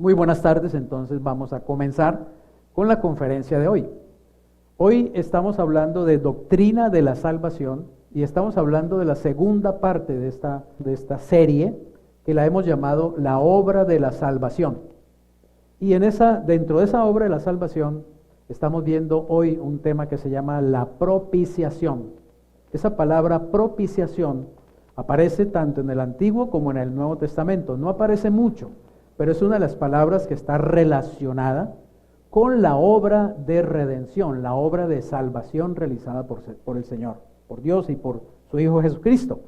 Muy buenas tardes, entonces vamos a comenzar con la conferencia de hoy. Hoy estamos hablando de doctrina de la salvación y estamos hablando de la segunda parte de esta serie que la hemos llamado la obra de la salvación. Y dentro de esa obra de la salvación estamos viendo hoy un tema que se llama la propiciación. Esa palabra propiciación aparece tanto en el Antiguo como en el Nuevo Testamento. No aparece mucho, pero es una de las palabras que está relacionada con la obra de redención, la obra de salvación realizada por el Señor, por Dios y por su Hijo Jesucristo.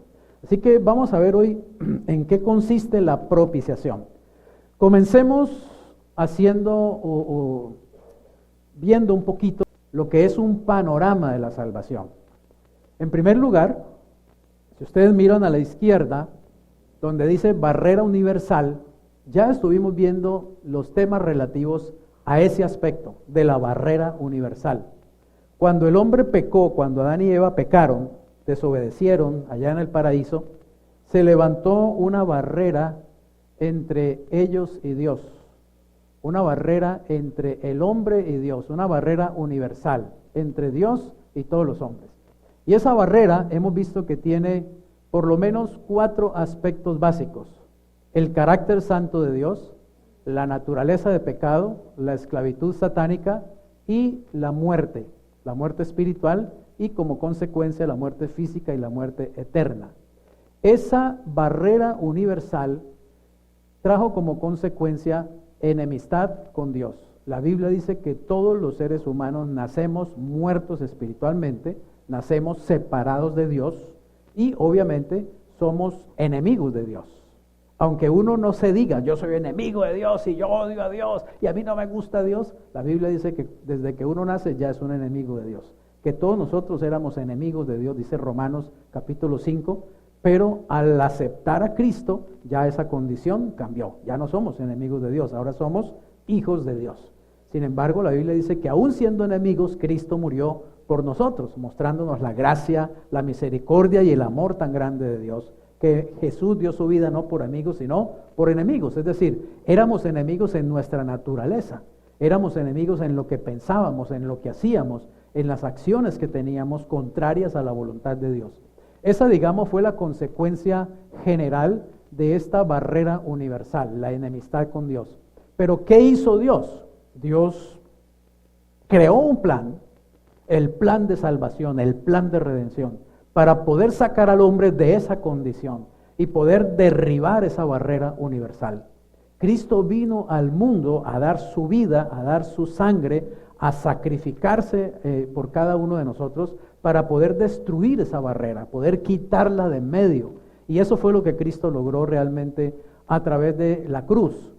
Así que vamos a ver hoy en qué consiste la propiciación. Comencemos viendo un poquito lo que es un panorama de la salvación. En primer lugar, si ustedes miran a la izquierda, donde dice barrera universal, ya estuvimos viendo los temas relativos a ese aspecto de la barrera universal. Cuando el hombre pecó, cuando Adán y Eva pecaron, desobedecieron allá en el paraíso, se levantó una barrera entre ellos y Dios, una barrera entre el hombre y Dios, una barrera universal entre Dios y todos los hombres. Y esa barrera hemos visto que tiene por lo menos 4 aspectos básicos: el carácter santo de Dios, la naturaleza de pecado, la esclavitud satánica y la muerte espiritual y como consecuencia la muerte física y la muerte eterna. Esa barrera universal trajo como consecuencia enemistad con Dios. La Biblia dice que todos los seres humanos nacemos muertos espiritualmente, nacemos separados de Dios y obviamente somos enemigos de Dios. Aunque uno no se diga, yo soy enemigo de Dios y yo odio a Dios y a mí no me gusta Dios, la Biblia dice que desde que uno nace ya es un enemigo de Dios. Que todos nosotros éramos enemigos de Dios, dice Romanos capítulo 5, pero al aceptar a Cristo ya esa condición cambió. Ya no somos enemigos de Dios, ahora somos hijos de Dios. Sin embargo, la Biblia dice que aún siendo enemigos, Cristo murió por nosotros, mostrándonos la gracia, la misericordia y el amor tan grande de Dios, que Jesús dio su vida no por amigos, sino por enemigos. Es decir, éramos enemigos en nuestra naturaleza, éramos enemigos en lo que pensábamos, en lo que hacíamos, en las acciones que teníamos contrarias a la voluntad de Dios. Esa, digamos, fue la consecuencia general de esta barrera universal, la enemistad con Dios. Pero ¿qué hizo Dios? Dios creó un plan, el plan de salvación, el plan de redención, para poder sacar al hombre de esa condición y poder derribar esa barrera universal. Cristo vino al mundo a dar su vida, a dar su sangre, a sacrificarse por cada uno de nosotros para poder destruir esa barrera, poder quitarla de en medio. Y eso fue lo que Cristo logró realmente a través de la cruz.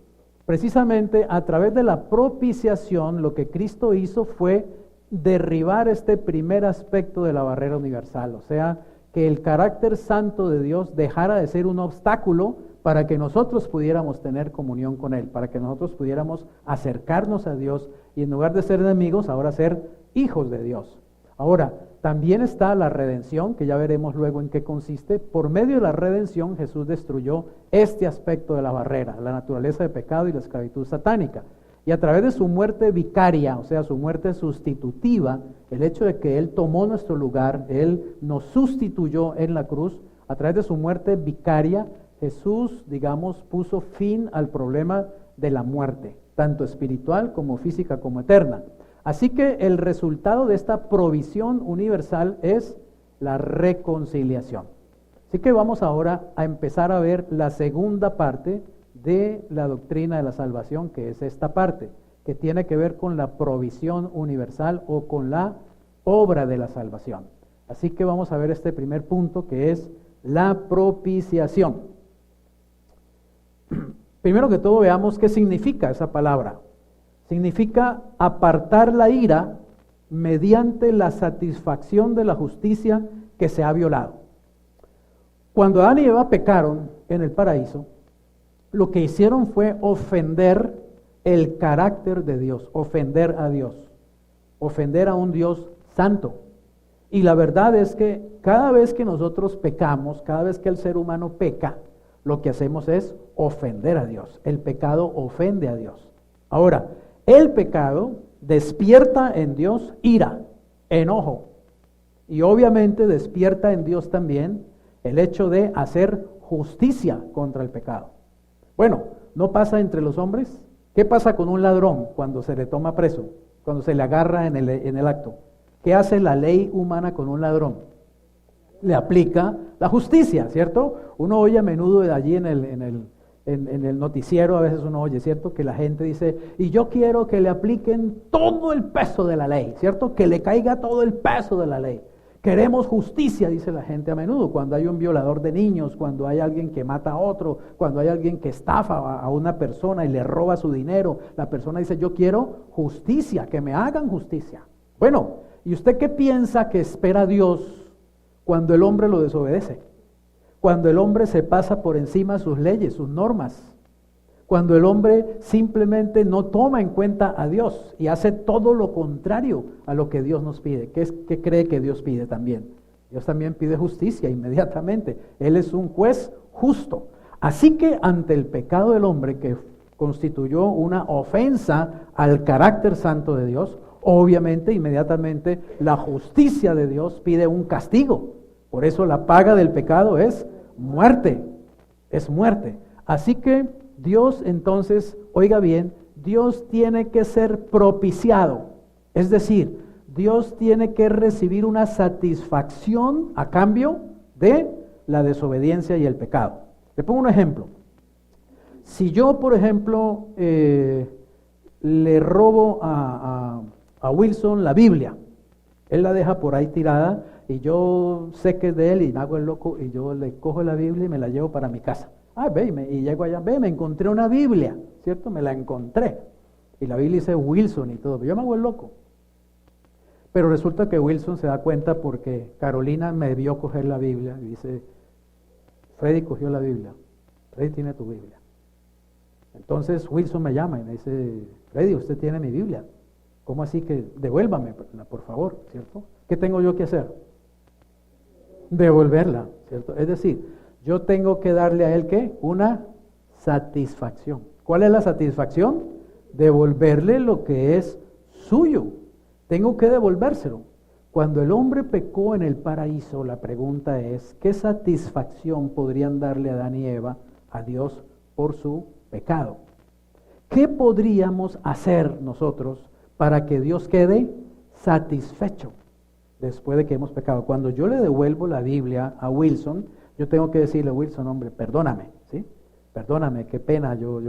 Precisamente a través de la propiciación, lo que Cristo hizo fue derribar este primer aspecto de la barrera universal, o sea, que el carácter santo de Dios dejara de ser un obstáculo para que nosotros pudiéramos tener comunión con Él, para que nosotros pudiéramos acercarnos a Dios y en lugar de ser enemigos, ahora ser hijos de Dios. Ahora, también está la redención, que ya veremos luego en qué consiste. Por medio de la redención, Jesús destruyó este aspecto de la barrera, la naturaleza de pecado y la esclavitud satánica. Y a través de su muerte vicaria, o sea, su muerte sustitutiva, el hecho de que Él tomó nuestro lugar, Él nos sustituyó en la cruz, a través de su muerte vicaria, Jesús, digamos, puso fin al problema de la muerte, tanto espiritual como física como eterna. Así que el resultado de esta provisión universal es la reconciliación. Así que vamos ahora a empezar a ver la segunda parte de la doctrina de la salvación, que es esta parte, que tiene que ver con la provisión universal o con la obra de la salvación. Así que vamos a ver este primer punto, que es la propiciación. Primero que todo veamos qué significa esa palabra. Significa apartar la ira mediante la satisfacción de la justicia que se ha violado. Cuando Adán y Eva pecaron en el paraíso, lo que hicieron fue ofender el carácter de Dios, ofender a Dios, ofender a un Dios santo. Y la verdad es que cada vez que nosotros pecamos, cada vez que el ser humano peca, lo que hacemos es ofender a Dios. El pecado ofende a Dios. Ahora, el pecado despierta en Dios ira, enojo, y obviamente despierta en Dios también el hecho de hacer justicia contra el pecado. Bueno, ¿no pasa entre los hombres? ¿Qué pasa con un ladrón cuando se le toma preso, cuando se le agarra en el acto? ¿Qué hace la ley humana con un ladrón? Le aplica la justicia, ¿cierto? Uno oye a menudo de allí en el noticiero, a veces uno oye, ¿cierto? Que la gente dice, y yo quiero que le apliquen todo el peso de la ley, ¿cierto? Que le caiga todo el peso de la ley. Queremos justicia, dice la gente a menudo, cuando hay un violador de niños, cuando hay alguien que mata a otro, cuando hay alguien que estafa a una persona y le roba su dinero. La persona dice, yo quiero justicia, que me hagan justicia. Bueno, ¿y usted qué piensa que espera Dios cuando el hombre lo desobedece? Cuando el hombre se pasa por encima de sus leyes, sus normas. Cuando el hombre simplemente no toma en cuenta a Dios y hace todo lo contrario a lo que Dios nos pide. ¿Qué cree que Dios pide también? Dios también pide justicia inmediatamente. Él es un juez justo. Así que ante el pecado del hombre, que constituyó una ofensa al carácter santo de Dios, obviamente inmediatamente la justicia de Dios pide un castigo. Por eso la paga del pecado es muerte. Es muerte. Así que Dios entonces, oiga bien, Dios tiene que ser propiciado, es decir, Dios tiene que recibir una satisfacción a cambio de la desobediencia y el pecado. Le pongo un ejemplo. Si yo, por ejemplo, le robo a Wilson la Biblia, él la deja por ahí tirada y yo sé que es de él y me hago el loco y yo le cojo la Biblia y me la llevo para mi casa. Y llego allá, me encontré una Biblia, ¿cierto? Me la encontré. Y la Biblia dice Wilson y todo, pero yo me hago el loco. Pero resulta que Wilson se da cuenta porque Carolina me vio coger la Biblia y dice, Freddy cogió la Biblia, Freddy tiene tu Biblia. Entonces Wilson me llama y me dice, Freddy, usted tiene mi Biblia. ¿Cómo así que devuélvame, por favor, ¿cierto? ¿Qué tengo yo que hacer? Devolverla, ¿cierto? Es decir, yo tengo que darle a él, ¿qué? Una satisfacción. ¿Cuál es la satisfacción? Devolverle lo que es suyo. Tengo que devolvérselo. Cuando el hombre pecó en el paraíso, la pregunta es, ¿qué satisfacción podrían darle Adán y Eva a Dios por su pecado? ¿Qué podríamos hacer nosotros para que Dios quede satisfecho después de que hemos pecado? Cuando yo le devuelvo la Biblia a Wilson, yo tengo que decirle, Wilson, hombre, perdóname, ¿sí? Perdóname, qué pena, yo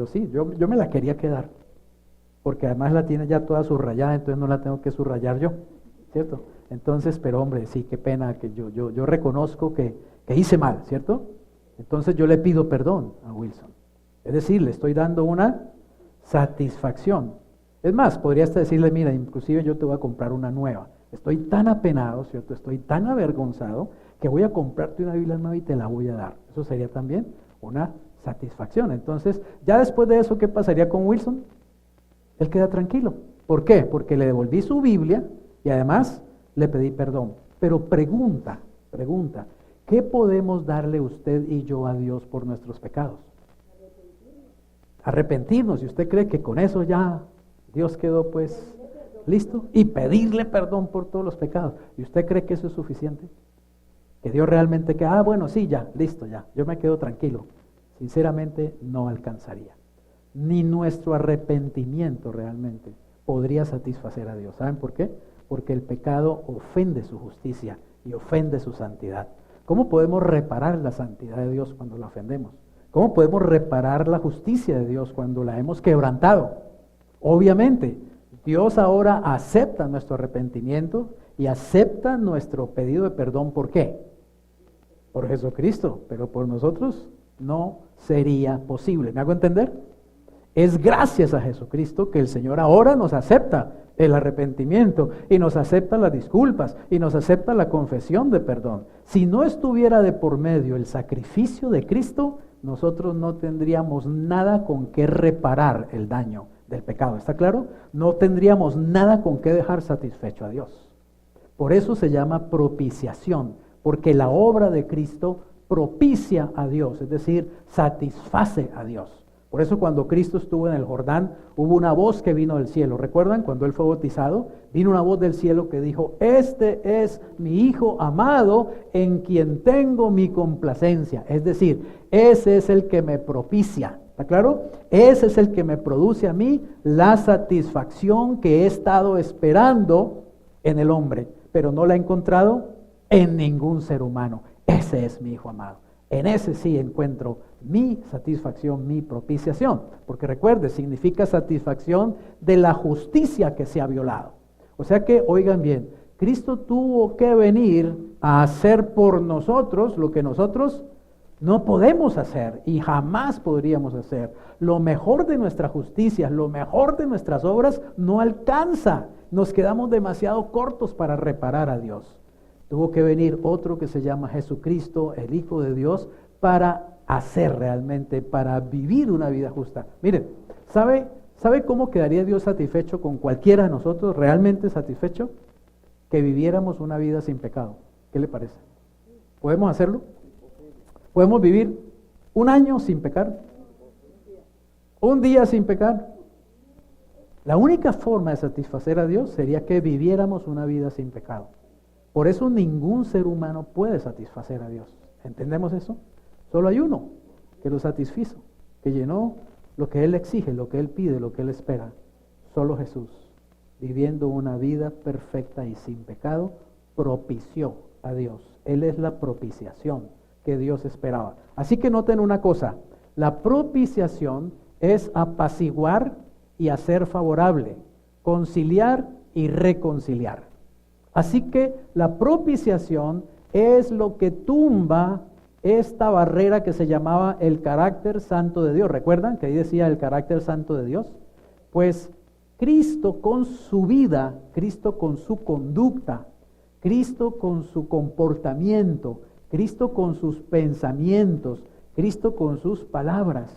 me la quería quedar, porque además la tiene ya toda subrayada, entonces no la tengo que subrayar yo, ¿cierto? Entonces, pero hombre, sí, qué pena, que yo reconozco que hice mal, ¿cierto? Entonces yo le pido perdón a Wilson. Es decir, le estoy dando una satisfacción. Es más, podría hasta decirle, mira, inclusive yo te voy a comprar una nueva. Estoy tan apenado, ¿cierto? Estoy tan avergonzado que voy a comprarte una Biblia nueva y te la voy a dar. Eso sería también una satisfacción. Entonces, ya después de eso, ¿qué pasaría con Wilson? Él queda tranquilo. ¿Por qué? Porque le devolví su Biblia y además le pedí perdón. Pero pregunta, ¿qué podemos darle usted y yo a Dios por nuestros pecados? Arrepentirnos. Y usted cree que con eso ya Dios quedó pues listo. Y pedirle perdón por todos los pecados. ¿Y usted cree que eso es suficiente? Que Dios realmente que, bueno, sí, ya, listo, ya, yo me quedo tranquilo. Sinceramente no alcanzaría. Ni nuestro arrepentimiento realmente podría satisfacer a Dios. ¿Saben por qué? Porque el pecado ofende su justicia y ofende su santidad. ¿Cómo podemos reparar la santidad de Dios cuando la ofendemos? ¿Cómo podemos reparar la justicia de Dios cuando la hemos quebrantado? Obviamente, Dios ahora acepta nuestro arrepentimiento y acepta nuestro pedido de perdón. ¿Por qué? Por Jesucristo, pero por nosotros no sería posible. ¿Me hago entender? Es gracias a Jesucristo que el Señor ahora nos acepta el arrepentimiento y nos acepta las disculpas y nos acepta la confesión de perdón. Si no estuviera de por medio el sacrificio de Cristo, nosotros no tendríamos nada con qué reparar el daño del pecado. ¿Está claro? No tendríamos nada con qué dejar satisfecho a Dios. Por eso se llama propiciación, porque la obra de Cristo propicia a Dios, es decir, satisface a Dios. Por eso cuando Cristo estuvo en el Jordán, hubo una voz que vino del cielo. ¿Recuerdan? Cuando Él fue bautizado, vino una voz del cielo que dijo, este es mi Hijo amado en quien tengo mi complacencia. Es decir, ese es el que me propicia. ¿Está claro? Ese es el que me produce a mí la satisfacción que he estado esperando en el hombre, pero no la he encontrado en ningún ser humano. Ese es mi Hijo amado. En ese sí encuentro mi satisfacción, mi propiciación. Porque recuerde, significa satisfacción de la justicia que se ha violado. O sea que, oigan bien, Cristo tuvo que venir a hacer por nosotros lo que nosotros no podemos hacer y jamás podríamos hacer. Lo mejor de nuestra justicia, lo mejor de nuestras obras no alcanza. Nos quedamos demasiado cortos para reparar a Dios. Tuvo que venir otro que se llama Jesucristo, el Hijo de Dios, para hacer realmente, para vivir una vida justa. Miren, ¿sabe cómo quedaría Dios satisfecho con cualquiera de nosotros, realmente satisfecho? Que viviéramos una vida sin pecado. ¿Qué le parece? ¿Podemos hacerlo? ¿Podemos vivir un año sin pecar? ¿Un día sin pecar? La única forma de satisfacer a Dios sería que viviéramos una vida sin pecado. Por eso ningún ser humano puede satisfacer a Dios. ¿Entendemos eso? Solo hay uno que lo satisfizo, que llenó lo que Él exige, lo que Él pide, lo que Él espera. Solo Jesús, viviendo una vida perfecta y sin pecado, propició a Dios. Él es la propiciación que Dios esperaba. Así que noten una cosa, la propiciación es apaciguar y hacer favorable, conciliar y reconciliar. Así que la propiciación es lo que tumba esta barrera que se llamaba el carácter santo de Dios. ¿Recuerdan que ahí decía el carácter santo de Dios? Pues Cristo con su vida, Cristo con su conducta, Cristo con su comportamiento, Cristo con sus pensamientos, Cristo con sus palabras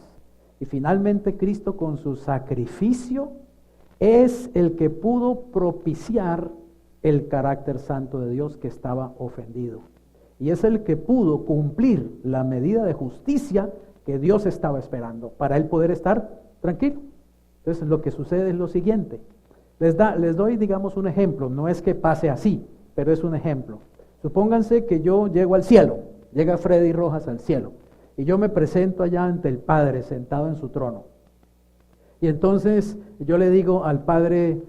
y finalmente Cristo con su sacrificio es el que pudo propiciar el carácter santo de Dios que estaba ofendido. Y es el que pudo cumplir la medida de justicia que Dios estaba esperando para él poder estar tranquilo. Entonces lo que sucede es lo siguiente. Les doy, digamos, un ejemplo. No es que pase así, pero es un ejemplo. Supónganse que yo llego al cielo, llega Freddy Rojas al cielo, y yo me presento allá ante el Padre sentado en su trono. Y entonces yo le digo al Padre,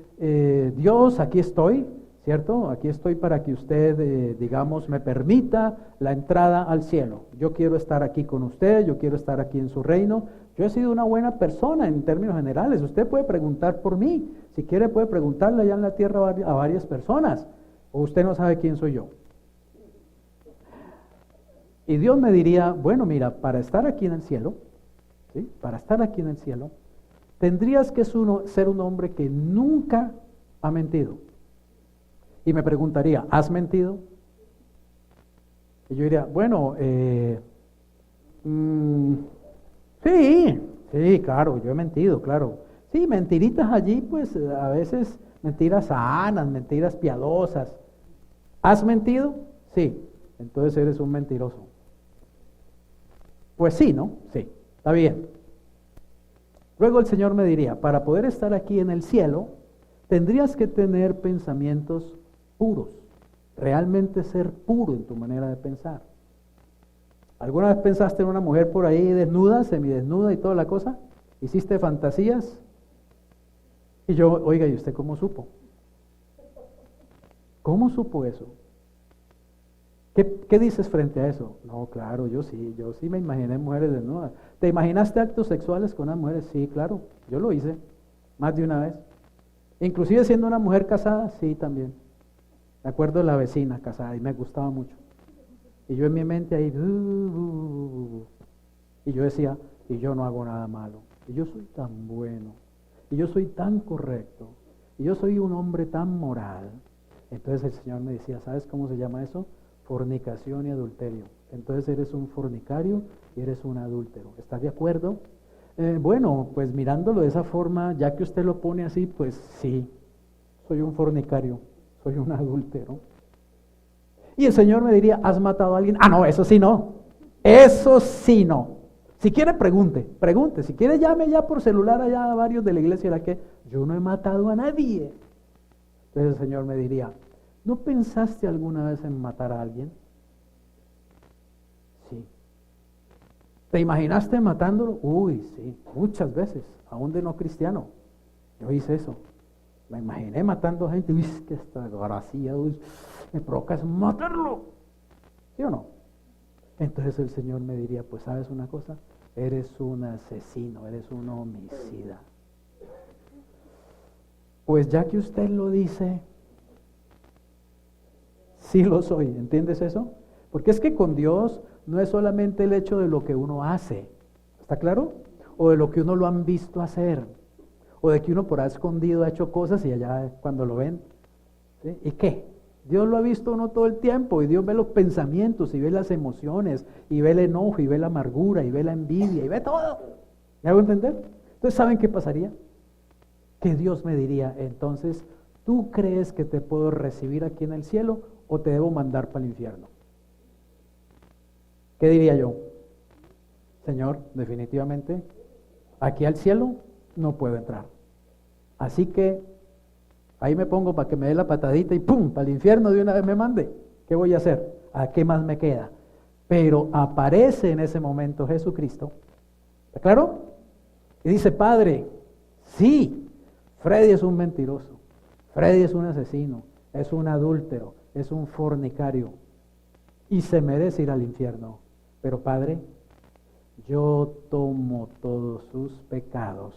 Dios, aquí estoy, ¿cierto? Aquí estoy para que usted, digamos, me permita la entrada al cielo. Yo quiero estar aquí con usted, yo quiero estar aquí en su reino. Yo he sido una buena persona en términos generales. Usted puede preguntar por mí. Si quiere puede preguntarle allá en la tierra a varias personas. O usted no sabe quién soy yo. Y Dios me diría, bueno, mira, para estar aquí en el cielo, ¿sí? Para estar aquí en el cielo, tendrías que ser un hombre que nunca ha mentido. Y me preguntaría, ¿has mentido? Y yo diría, bueno, sí, claro, yo he mentido, claro. Sí, mentiritas allí, pues a veces mentiras sanas, mentiras piadosas. ¿Has mentido? Sí, entonces eres un mentiroso. Pues sí, ¿no? Sí, está bien. Luego el Señor me diría, para poder estar aquí en el cielo, tendrías que tener pensamientos puros, realmente ser puro en tu manera de pensar. ¿Alguna vez pensaste en una mujer por ahí desnuda, semidesnuda y toda la cosa? ¿Hiciste fantasías? Y yo, oiga, ¿y usted cómo supo? ¿Cómo supo eso? ¿Qué dices frente a eso? No, claro, yo sí me imaginé mujeres desnudas. ¿Te imaginaste actos sexuales con unas mujeres? Sí, claro, yo lo hice, más de una vez. Inclusive siendo una mujer casada, sí, también. Me acuerdo de la vecina casada y me gustaba mucho. Y yo en mi mente ahí, y yo decía, y yo no hago nada malo. Y yo soy tan bueno. Y yo soy tan correcto. Y yo soy un hombre tan moral. Entonces el Señor me decía, ¿sabes cómo se llama eso? Fornicación y adulterio. Entonces eres un fornicario y eres un adúltero. ¿Estás de acuerdo? Bueno, pues mirándolo de esa forma, ya que usted lo pone así, pues sí, soy un fornicario, soy un adúltero. Y el Señor me diría, ¿has matado a alguien? Ah, no, eso sí no. Eso sí no. Si quiere, pregunte. Si quiere, llame ya por celular allá a varios de la iglesia. ¿La que? Yo no he matado a nadie. Entonces el Señor me diría, ¿no pensaste alguna vez en matar a alguien? Sí. ¿Te imaginaste matándolo? Uy, sí, muchas veces, aún de no cristiano. Yo hice eso. Me imaginé matando gente. Uy, que esta gracia, me provoca es matarlo. ¿Sí o no? Entonces el Señor me diría, pues ¿sabes una cosa? Eres un asesino, eres un homicida. Pues ya que usted lo dice, sí lo soy, ¿entiendes eso? Porque es que con Dios no es solamente el hecho de lo que uno hace, ¿está claro? O de lo que uno lo han visto hacer, o de que uno por ahí escondido ha hecho cosas y allá cuando lo ven, ¿sí? ¿Y qué? Dios lo ha visto uno todo el tiempo, y Dios ve los pensamientos, y ve las emociones, y ve el enojo, y ve la amargura, y ve la envidia, y ve todo. ¿Me hago entender? Entonces, ¿saben qué pasaría? Que Dios me diría, entonces, ¿tú crees que te puedo recibir aquí en el cielo o te debo mandar para el infierno? ¿Qué diría yo? Señor, definitivamente, aquí al cielo no puedo entrar. Así que ahí me pongo para que me dé la patadita y ¡pum! Para el infierno de una vez me mande. ¿Qué voy a hacer? ¿A qué más me queda? Pero aparece en ese momento Jesucristo. ¿Está claro? Y dice, Padre, sí, Freddy es un mentiroso, Freddy es un asesino, es un adúltero, es un fornicario y se merece ir al infierno. Pero Padre, yo tomo todos sus pecados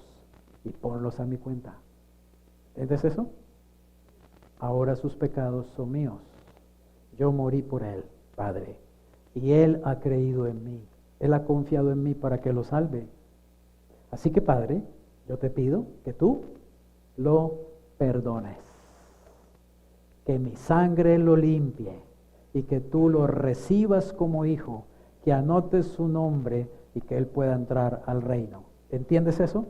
y ponlos a mi cuenta. ¿Entiendes eso? Ahora sus pecados son míos. Yo morí por él, Padre, y él ha creído en mí. Él ha confiado en mí para que lo salve. Así que, Padre, yo te pido que tú lo perdones, que mi sangre lo limpie y que tú lo recibas como hijo, que anotes su nombre y que él pueda entrar al reino. ¿Entiendes eso?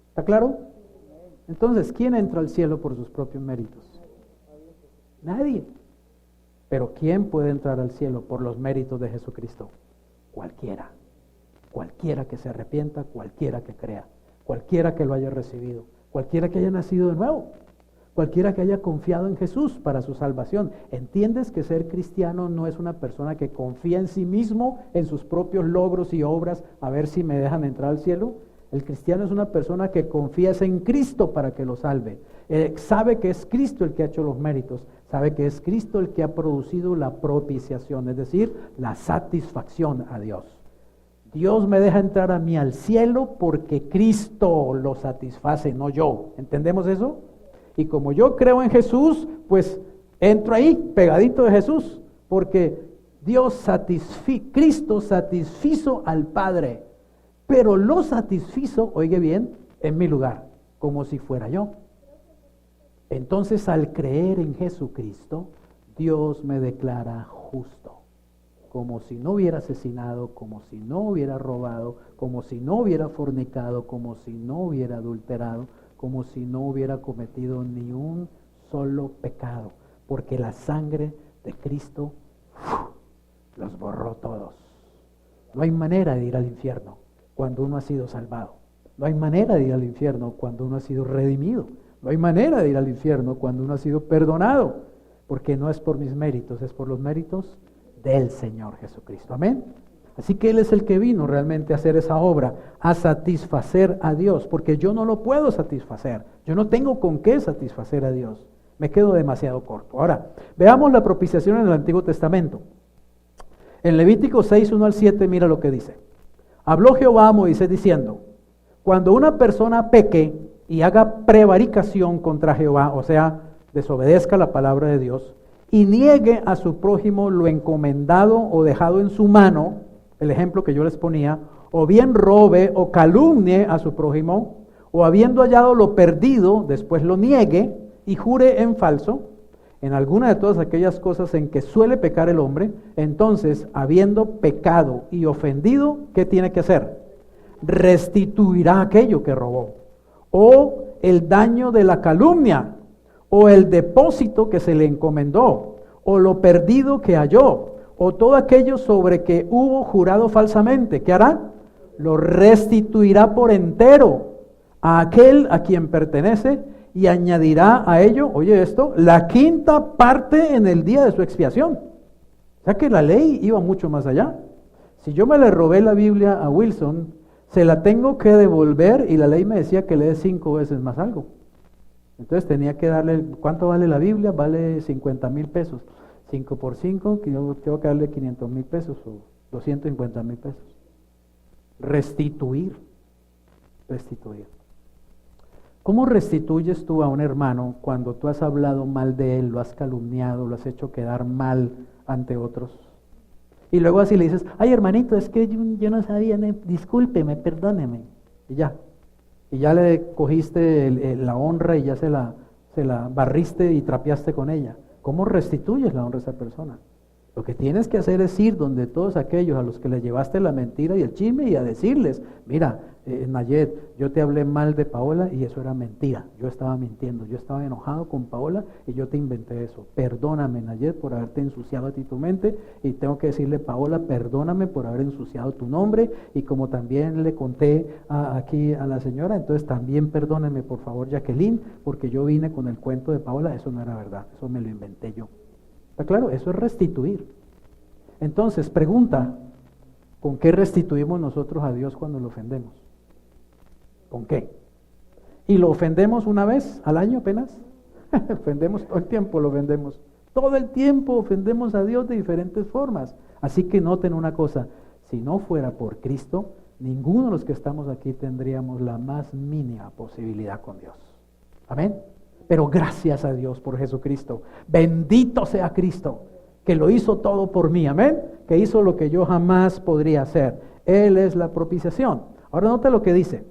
¿Está claro? Entonces, ¿quién entra al cielo por sus propios méritos? Nadie. Pero ¿quién puede entrar al cielo por los méritos de Jesucristo? Cualquiera. Cualquiera que se arrepienta, cualquiera que crea, cualquiera que lo haya recibido, cualquiera que haya nacido de nuevo, cualquiera que haya confiado en Jesús para su salvación. ¿Entiendes que ser cristiano no es una persona que confía en sí mismo, en sus propios logros y obras, a ver si me dejan entrar al cielo? El cristiano es una persona que confía en Cristo para que lo salve. Sabe que es Cristo el que ha hecho los méritos, sabe que es Cristo el que ha producido la propiciación, es decir, la satisfacción a Dios. Dios me deja entrar a mí al cielo porque Cristo lo satisface, no yo. ¿Entendemos eso? Y como yo creo en Jesús, pues entro ahí, pegadito de Jesús, porque Cristo satisfizo al Padre, pero lo satisfizo, oiga bien, en mi lugar, como si fuera yo. Entonces, al creer en Jesucristo, Dios me declara justo. Como si no hubiera asesinado, como si no hubiera robado, como si no hubiera fornicado, como si no hubiera adulterado, como si no hubiera cometido ni un solo pecado, porque la sangre de Cristo los borró todos. No hay manera de ir al infierno cuando uno ha sido salvado. No hay manera de ir al infierno cuando uno ha sido redimido. No hay manera de ir al infierno cuando uno ha sido perdonado, porque no es por mis méritos, es por los méritos del Señor Jesucristo. Amén. Así que Él es el que vino realmente a hacer esa obra, a satisfacer a Dios, porque yo no lo puedo satisfacer. Yo no tengo con qué satisfacer a Dios. Me quedo demasiado corto. Ahora, veamos la propiciación en el Antiguo Testamento. En Levítico 6, 1 al 7, mira lo que dice. Habló Jehová a Moisés diciendo, cuando una persona peque y haga prevaricación contra Jehová, o sea, desobedezca la palabra de Dios, y niegue a su prójimo lo encomendado o dejado en su mano, el ejemplo que yo les ponía, o bien robe o calumnie a su prójimo, o habiendo hallado lo perdido, después lo niegue y jure en falso, en alguna de todas aquellas cosas en que suele pecar el hombre, entonces, habiendo pecado y ofendido, ¿qué tiene que hacer? Restituirá aquello que robó, o el daño de la calumnia, o el depósito que se le encomendó, o lo perdido que halló, o todo aquello sobre que hubo jurado falsamente, ¿qué hará? Lo restituirá por entero a aquel a quien pertenece y añadirá a ello, oye esto, la quinta parte en el día de su expiación. O sea que la ley iba mucho más allá. Si yo me le robé la Biblia a Wilson, se la tengo que devolver y la ley me decía que le dé 5 veces más algo. Entonces tenía que darle, ¿cuánto vale la Biblia? Vale 50,000 pesos. 5 por 5, que yo tengo que darle 500,000 pesos o 250,000 pesos. Restituir. ¿Cómo restituyes tú a un hermano cuando tú has hablado mal de él, lo has calumniado, lo has hecho quedar mal ante otros? Y luego así le dices, ay hermanito, es que yo no sabía, discúlpeme, perdóneme. Y ya le cogiste la honra y ya se la barriste y trapeaste con ella. ¿Cómo restituyes la honra a esa persona? Lo que tienes que hacer es ir donde todos aquellos a los que le llevaste la mentira y el chisme y a decirles, mira, Nayet, yo te hablé mal de Paola y eso era mentira, yo estaba mintiendo, yo estaba enojado con Paola y yo te inventé eso. Perdóname, Nayet, por haberte ensuciado a ti tu mente, y tengo que decirle, Paola, perdóname por haber ensuciado tu nombre, y como también le conté aquí a la señora, entonces también perdóneme por favor, Jacqueline, porque yo vine con el cuento de Paola, eso no era verdad, eso me lo inventé yo. ¿Está claro? Eso es restituir. Entonces, pregunta, ¿con qué restituimos nosotros a Dios cuando lo ofendemos? ¿Con qué? ¿Y lo ofendemos una vez al año apenas? Ofendemos todo el tiempo, lo ofendemos. Todo el tiempo ofendemos a Dios de diferentes formas. Así que noten una cosa, si no fuera por Cristo, ninguno de los que estamos aquí tendríamos la más mínima posibilidad con Dios. Amén. Pero gracias a Dios por Jesucristo. Bendito sea Cristo, que lo hizo todo por mí. Amén. Que hizo lo que yo jamás podría hacer. Él es la propiciación. Ahora note lo que dice.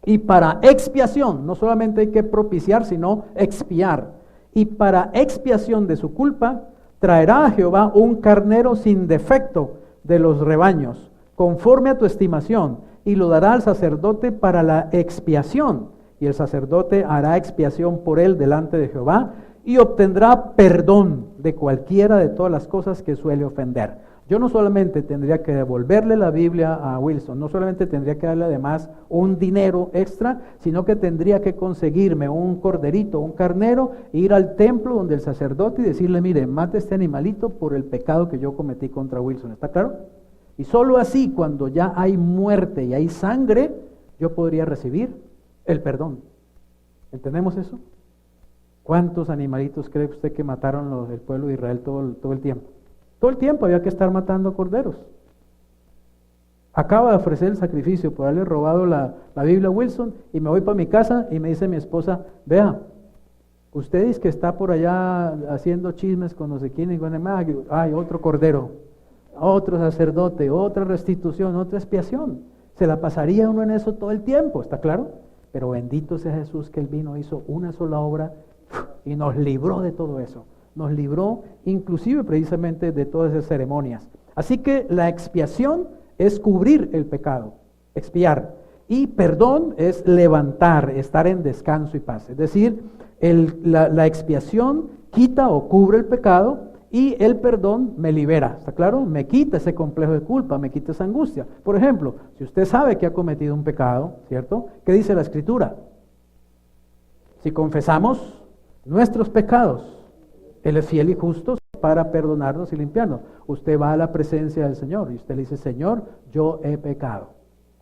Y para expiación, no solamente hay que propiciar, sino expiar. Y para expiación de su culpa, traerá a Jehová un carnero sin defecto de los rebaños, conforme a tu estimación, y lo dará al sacerdote para la expiación. Y el sacerdote hará expiación por él delante de Jehová, y obtendrá perdón de cualquiera de todas las cosas que suele ofender. Yo no solamente tendría que devolverle la Biblia a Wilson, no solamente tendría que darle además un dinero extra, sino que tendría que conseguirme un corderito, un carnero, e ir al templo donde el sacerdote y decirle, mire, mate este animalito por el pecado que yo cometí contra Wilson. ¿Está claro? Y solo así, cuando ya hay muerte y hay sangre, yo podría recibir el perdón. ¿Entendemos eso? ¿Cuántos animalitos cree usted que mataron el pueblo de Israel todo el tiempo? Todo el tiempo había que estar matando corderos. Acaba de ofrecer el sacrificio por haberle robado la Biblia a Wilson, y me voy para mi casa y me dice mi esposa, vea, usted dice que está por allá haciendo chismes con no sé quién, y con hay otro cordero, otro sacerdote, otra restitución, otra expiación. Se la pasaría uno en eso todo el tiempo, ¿está claro? Pero bendito sea Jesús, que Él vino, hizo una sola obra y nos libró de todo eso. Nos libró inclusive precisamente de todas esas ceremonias. Así que la expiación es cubrir el pecado, expiar. Y perdón es levantar, estar en descanso y paz. Es decir, la expiación quita o cubre el pecado, y el perdón me libera. ¿Está claro? Me quita ese complejo de culpa, me quita esa angustia. Por ejemplo, si usted sabe que ha cometido un pecado, ¿cierto? ¿Qué dice la Escritura? Si confesamos nuestros pecados, Él es fiel y justo para perdonarnos y limpiarnos. Usted va a la presencia del Señor y usted le dice, Señor, yo he pecado.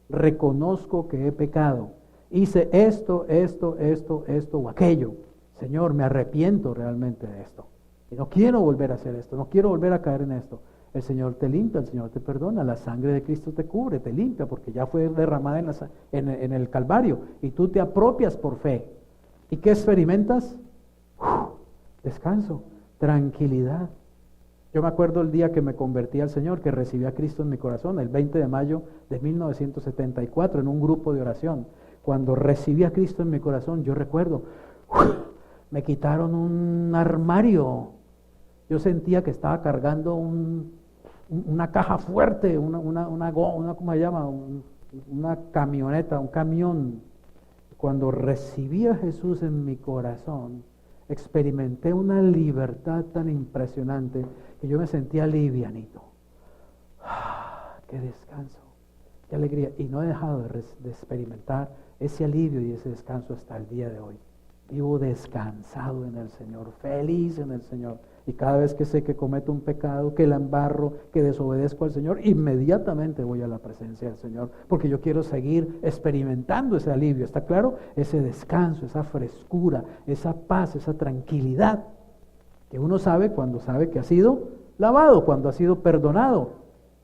Reconozco que he pecado. Hice esto o aquello. Señor, me arrepiento realmente de esto. Y no quiero volver a hacer esto, no quiero volver a caer en esto. El Señor te limpia, el Señor te perdona, la sangre de Cristo te cubre, te limpia, porque ya fue derramada en el Calvario, y tú te apropias por fe. ¿Y qué experimentas? Descanso, tranquilidad. Yo me acuerdo el día que me convertí al Señor, que recibí a Cristo en mi corazón, el 20 de mayo de 1974, en un grupo de oración. Cuando recibí a Cristo en mi corazón, yo recuerdo, me quitaron un armario. Yo sentía que estaba cargando una caja fuerte, ¿cómo se llama? Una camioneta, un camión. Cuando recibí a Jesús en mi corazón, experimenté una libertad tan impresionante que yo me sentía livianito. ¡Qué descanso! ¡Qué alegría! Y no he dejado de experimentar ese alivio y ese descanso hasta el día de hoy. Vivo descansado en el Señor, feliz en el Señor. Y cada vez que sé que cometo un pecado, que la embarro, que desobedezco al Señor, inmediatamente voy a la presencia del Señor, porque yo quiero seguir experimentando ese alivio, ¿está claro? Ese descanso, esa frescura, esa paz, esa tranquilidad, que uno sabe cuando sabe que ha sido lavado, cuando ha sido perdonado,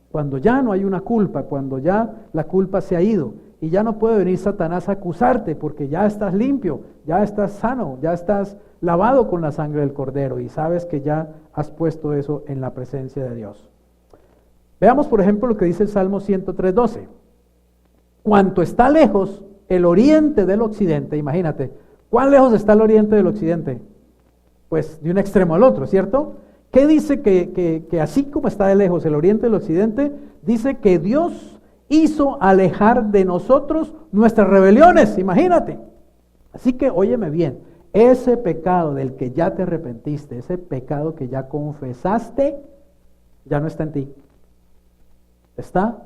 cuando ya no hay una culpa, cuando ya la culpa se ha ido. Y ya no puede venir Satanás a acusarte porque ya estás limpio, ya estás sano, ya estás lavado con la sangre del Cordero y sabes que ya has puesto eso en la presencia de Dios. Veamos por ejemplo lo que dice el Salmo 103:12. Cuanto está lejos el oriente del occidente, imagínate, ¿cuán lejos está el oriente del occidente? Pues de un extremo al otro, ¿cierto? ¿Qué dice que así como está de lejos el oriente del occidente? Dice que Dios hizo alejar de nosotros nuestras rebeliones, imagínate. Así que óyeme bien, ese pecado del que ya te arrepentiste, ese pecado que ya confesaste, ya no está en ti. Está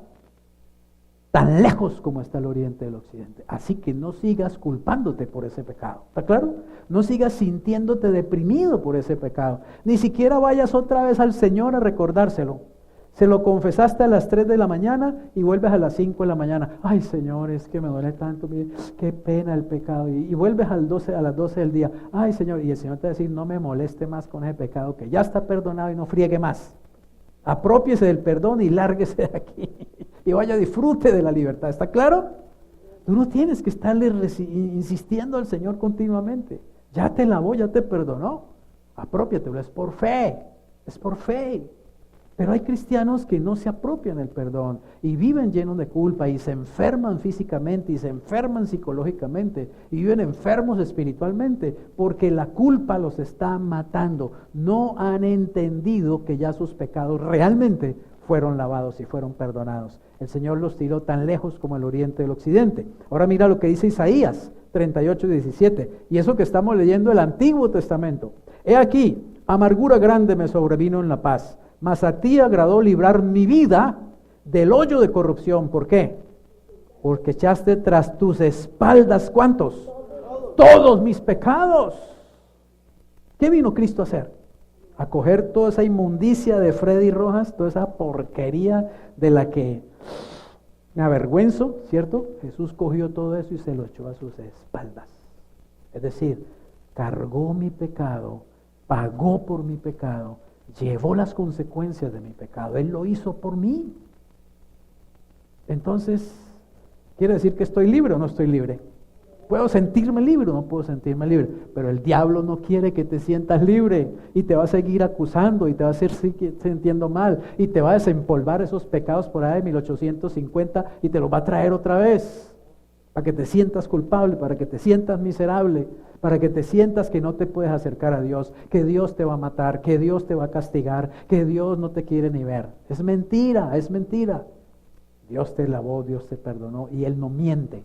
tan lejos como está el oriente del occidente. Así que no sigas culpándote por ese pecado, ¿está claro? No sigas sintiéndote deprimido por ese pecado. Ni siquiera vayas otra vez al Señor a recordárselo. Se lo confesaste a las 3 de la mañana y vuelves a las 5 de la mañana. Ay, Señor, es que me duele tanto, qué pena el pecado. Y vuelves a las 12 del día. Ay, Señor, y el Señor te va a decir, no me moleste más con ese pecado que ya está perdonado y no friegue más. Aprópiese del perdón y lárguese de aquí. Y vaya, disfrute de la libertad. ¿Está claro? Tú no tienes que estarle insistiendo al Señor continuamente. Ya te lavó, ya te perdonó. Apropiatelo, es por fe. Es por fe. Pero hay cristianos que no se apropian del perdón y viven llenos de culpa y se enferman físicamente y se enferman psicológicamente y viven enfermos espiritualmente porque la culpa los está matando. No han entendido que ya sus pecados realmente fueron lavados y fueron perdonados. El Señor los tiró tan lejos como el oriente del occidente. Ahora mira lo que dice Isaías 38:17, y eso que estamos leyendo el Antiguo Testamento. He aquí, amargura grande me sobrevino en la paz, mas a ti agradó librar mi vida del hoyo de corrupción. ¿Por qué? Porque echaste tras tus espaldas, ¿cuántos? Todos mis pecados. ¿Qué vino Cristo a hacer? A coger toda esa inmundicia de Freddy Rojas, toda esa porquería de la que me avergüenzo, ¿cierto? Jesús cogió todo eso y se lo echó a sus espaldas. Es decir, cargó mi pecado, pagó por mi pecado, llevó las consecuencias de mi pecado. Él lo hizo por mí. Entonces, ¿quiere decir que estoy libre o no estoy libre? ¿Puedo sentirme libre o no puedo sentirme libre? Pero el diablo no quiere que te sientas libre y te va a seguir acusando y te va a hacer sintiendo mal y te va a desempolvar esos pecados por ahí de 1850 y te los va a traer otra vez para que te sientas culpable, para que te sientas miserable, para que te sientas que no te puedes acercar a Dios, que Dios te va a matar, que Dios te va a castigar, que Dios no te quiere ni ver. Es mentira, es mentira. Dios te lavó, Dios te perdonó y Él no miente.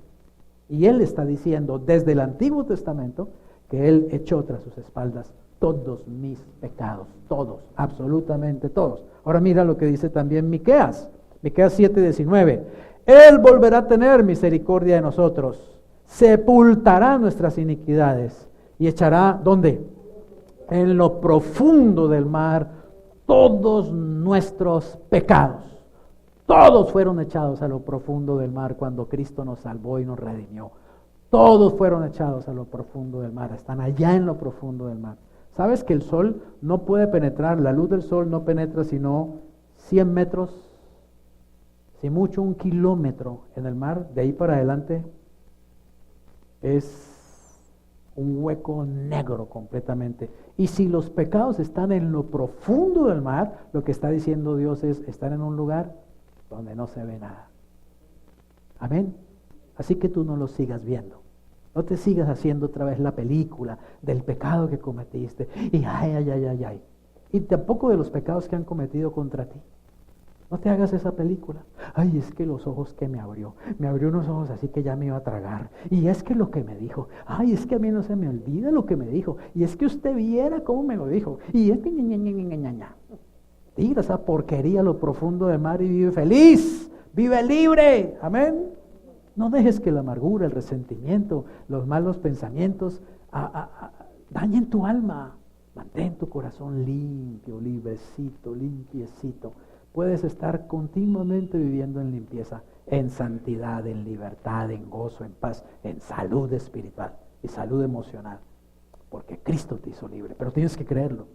Y Él está diciendo desde el Antiguo Testamento que Él echó tras sus espaldas todos mis pecados, todos, absolutamente todos. Ahora mira lo que dice también Miqueas 7:19. Él volverá a tener misericordia de nosotros, sepultará nuestras iniquidades y echará, ¿dónde? En lo profundo del mar todos nuestros pecados. Todos fueron echados a lo profundo del mar cuando Cristo nos salvó y nos redimió. Todos fueron echados a lo profundo del mar, están allá en lo profundo del mar. ¿Sabes que el sol no puede penetrar, la luz del sol no penetra sino 100 metros, si mucho 1 kilómetro en el mar? De ahí para adelante es un hueco negro completamente. Y si los pecados están en lo profundo del mar, lo que está diciendo Dios es, están en un lugar donde no se ve nada. Amén. Así que tú no lo sigas viendo. No te sigas haciendo otra vez la película del pecado que cometiste. Y ay. Y tampoco de los pecados que han cometido contra ti. No te hagas esa película. Ay, es que los ojos que me abrió unos ojos así que ya me iba a tragar. Y es que lo que me dijo, ay, es que a mí no se me olvida lo que me dijo. Y es que usted viera cómo me lo dijo. Y es que ña. Tira esa porquería a lo profundo del mar y vive feliz, vive libre. Amén. No dejes que la amargura, el resentimiento, los malos pensamientos dañen tu alma. Mantén tu corazón limpio, librecito, limpiecito. Puedes estar continuamente viviendo en limpieza, en santidad, en libertad, en gozo, en paz, en salud espiritual y salud emocional. Porque Cristo te hizo libre, pero tienes que creerlo.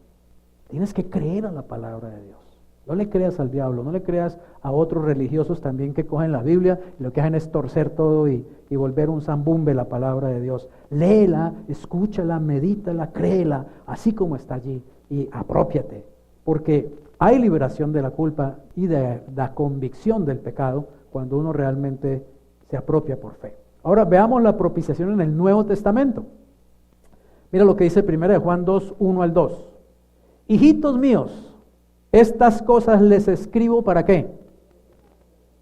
Tienes que creer a la palabra de Dios. No le creas al diablo, no le creas a otros religiosos también que cogen la Biblia y lo que hacen es torcer todo y volver un zambumbe la palabra de Dios. Léela, escúchala, medítala, créela, así como está allí y apropiate. Porque hay liberación de la culpa y de la convicción del pecado cuando uno realmente se apropia por fe. Ahora veamos la propiciación en el Nuevo Testamento. Mira lo que dice 1 Juan 2, 1 al 2. Hijitos míos, estas cosas les escribo ¿para qué?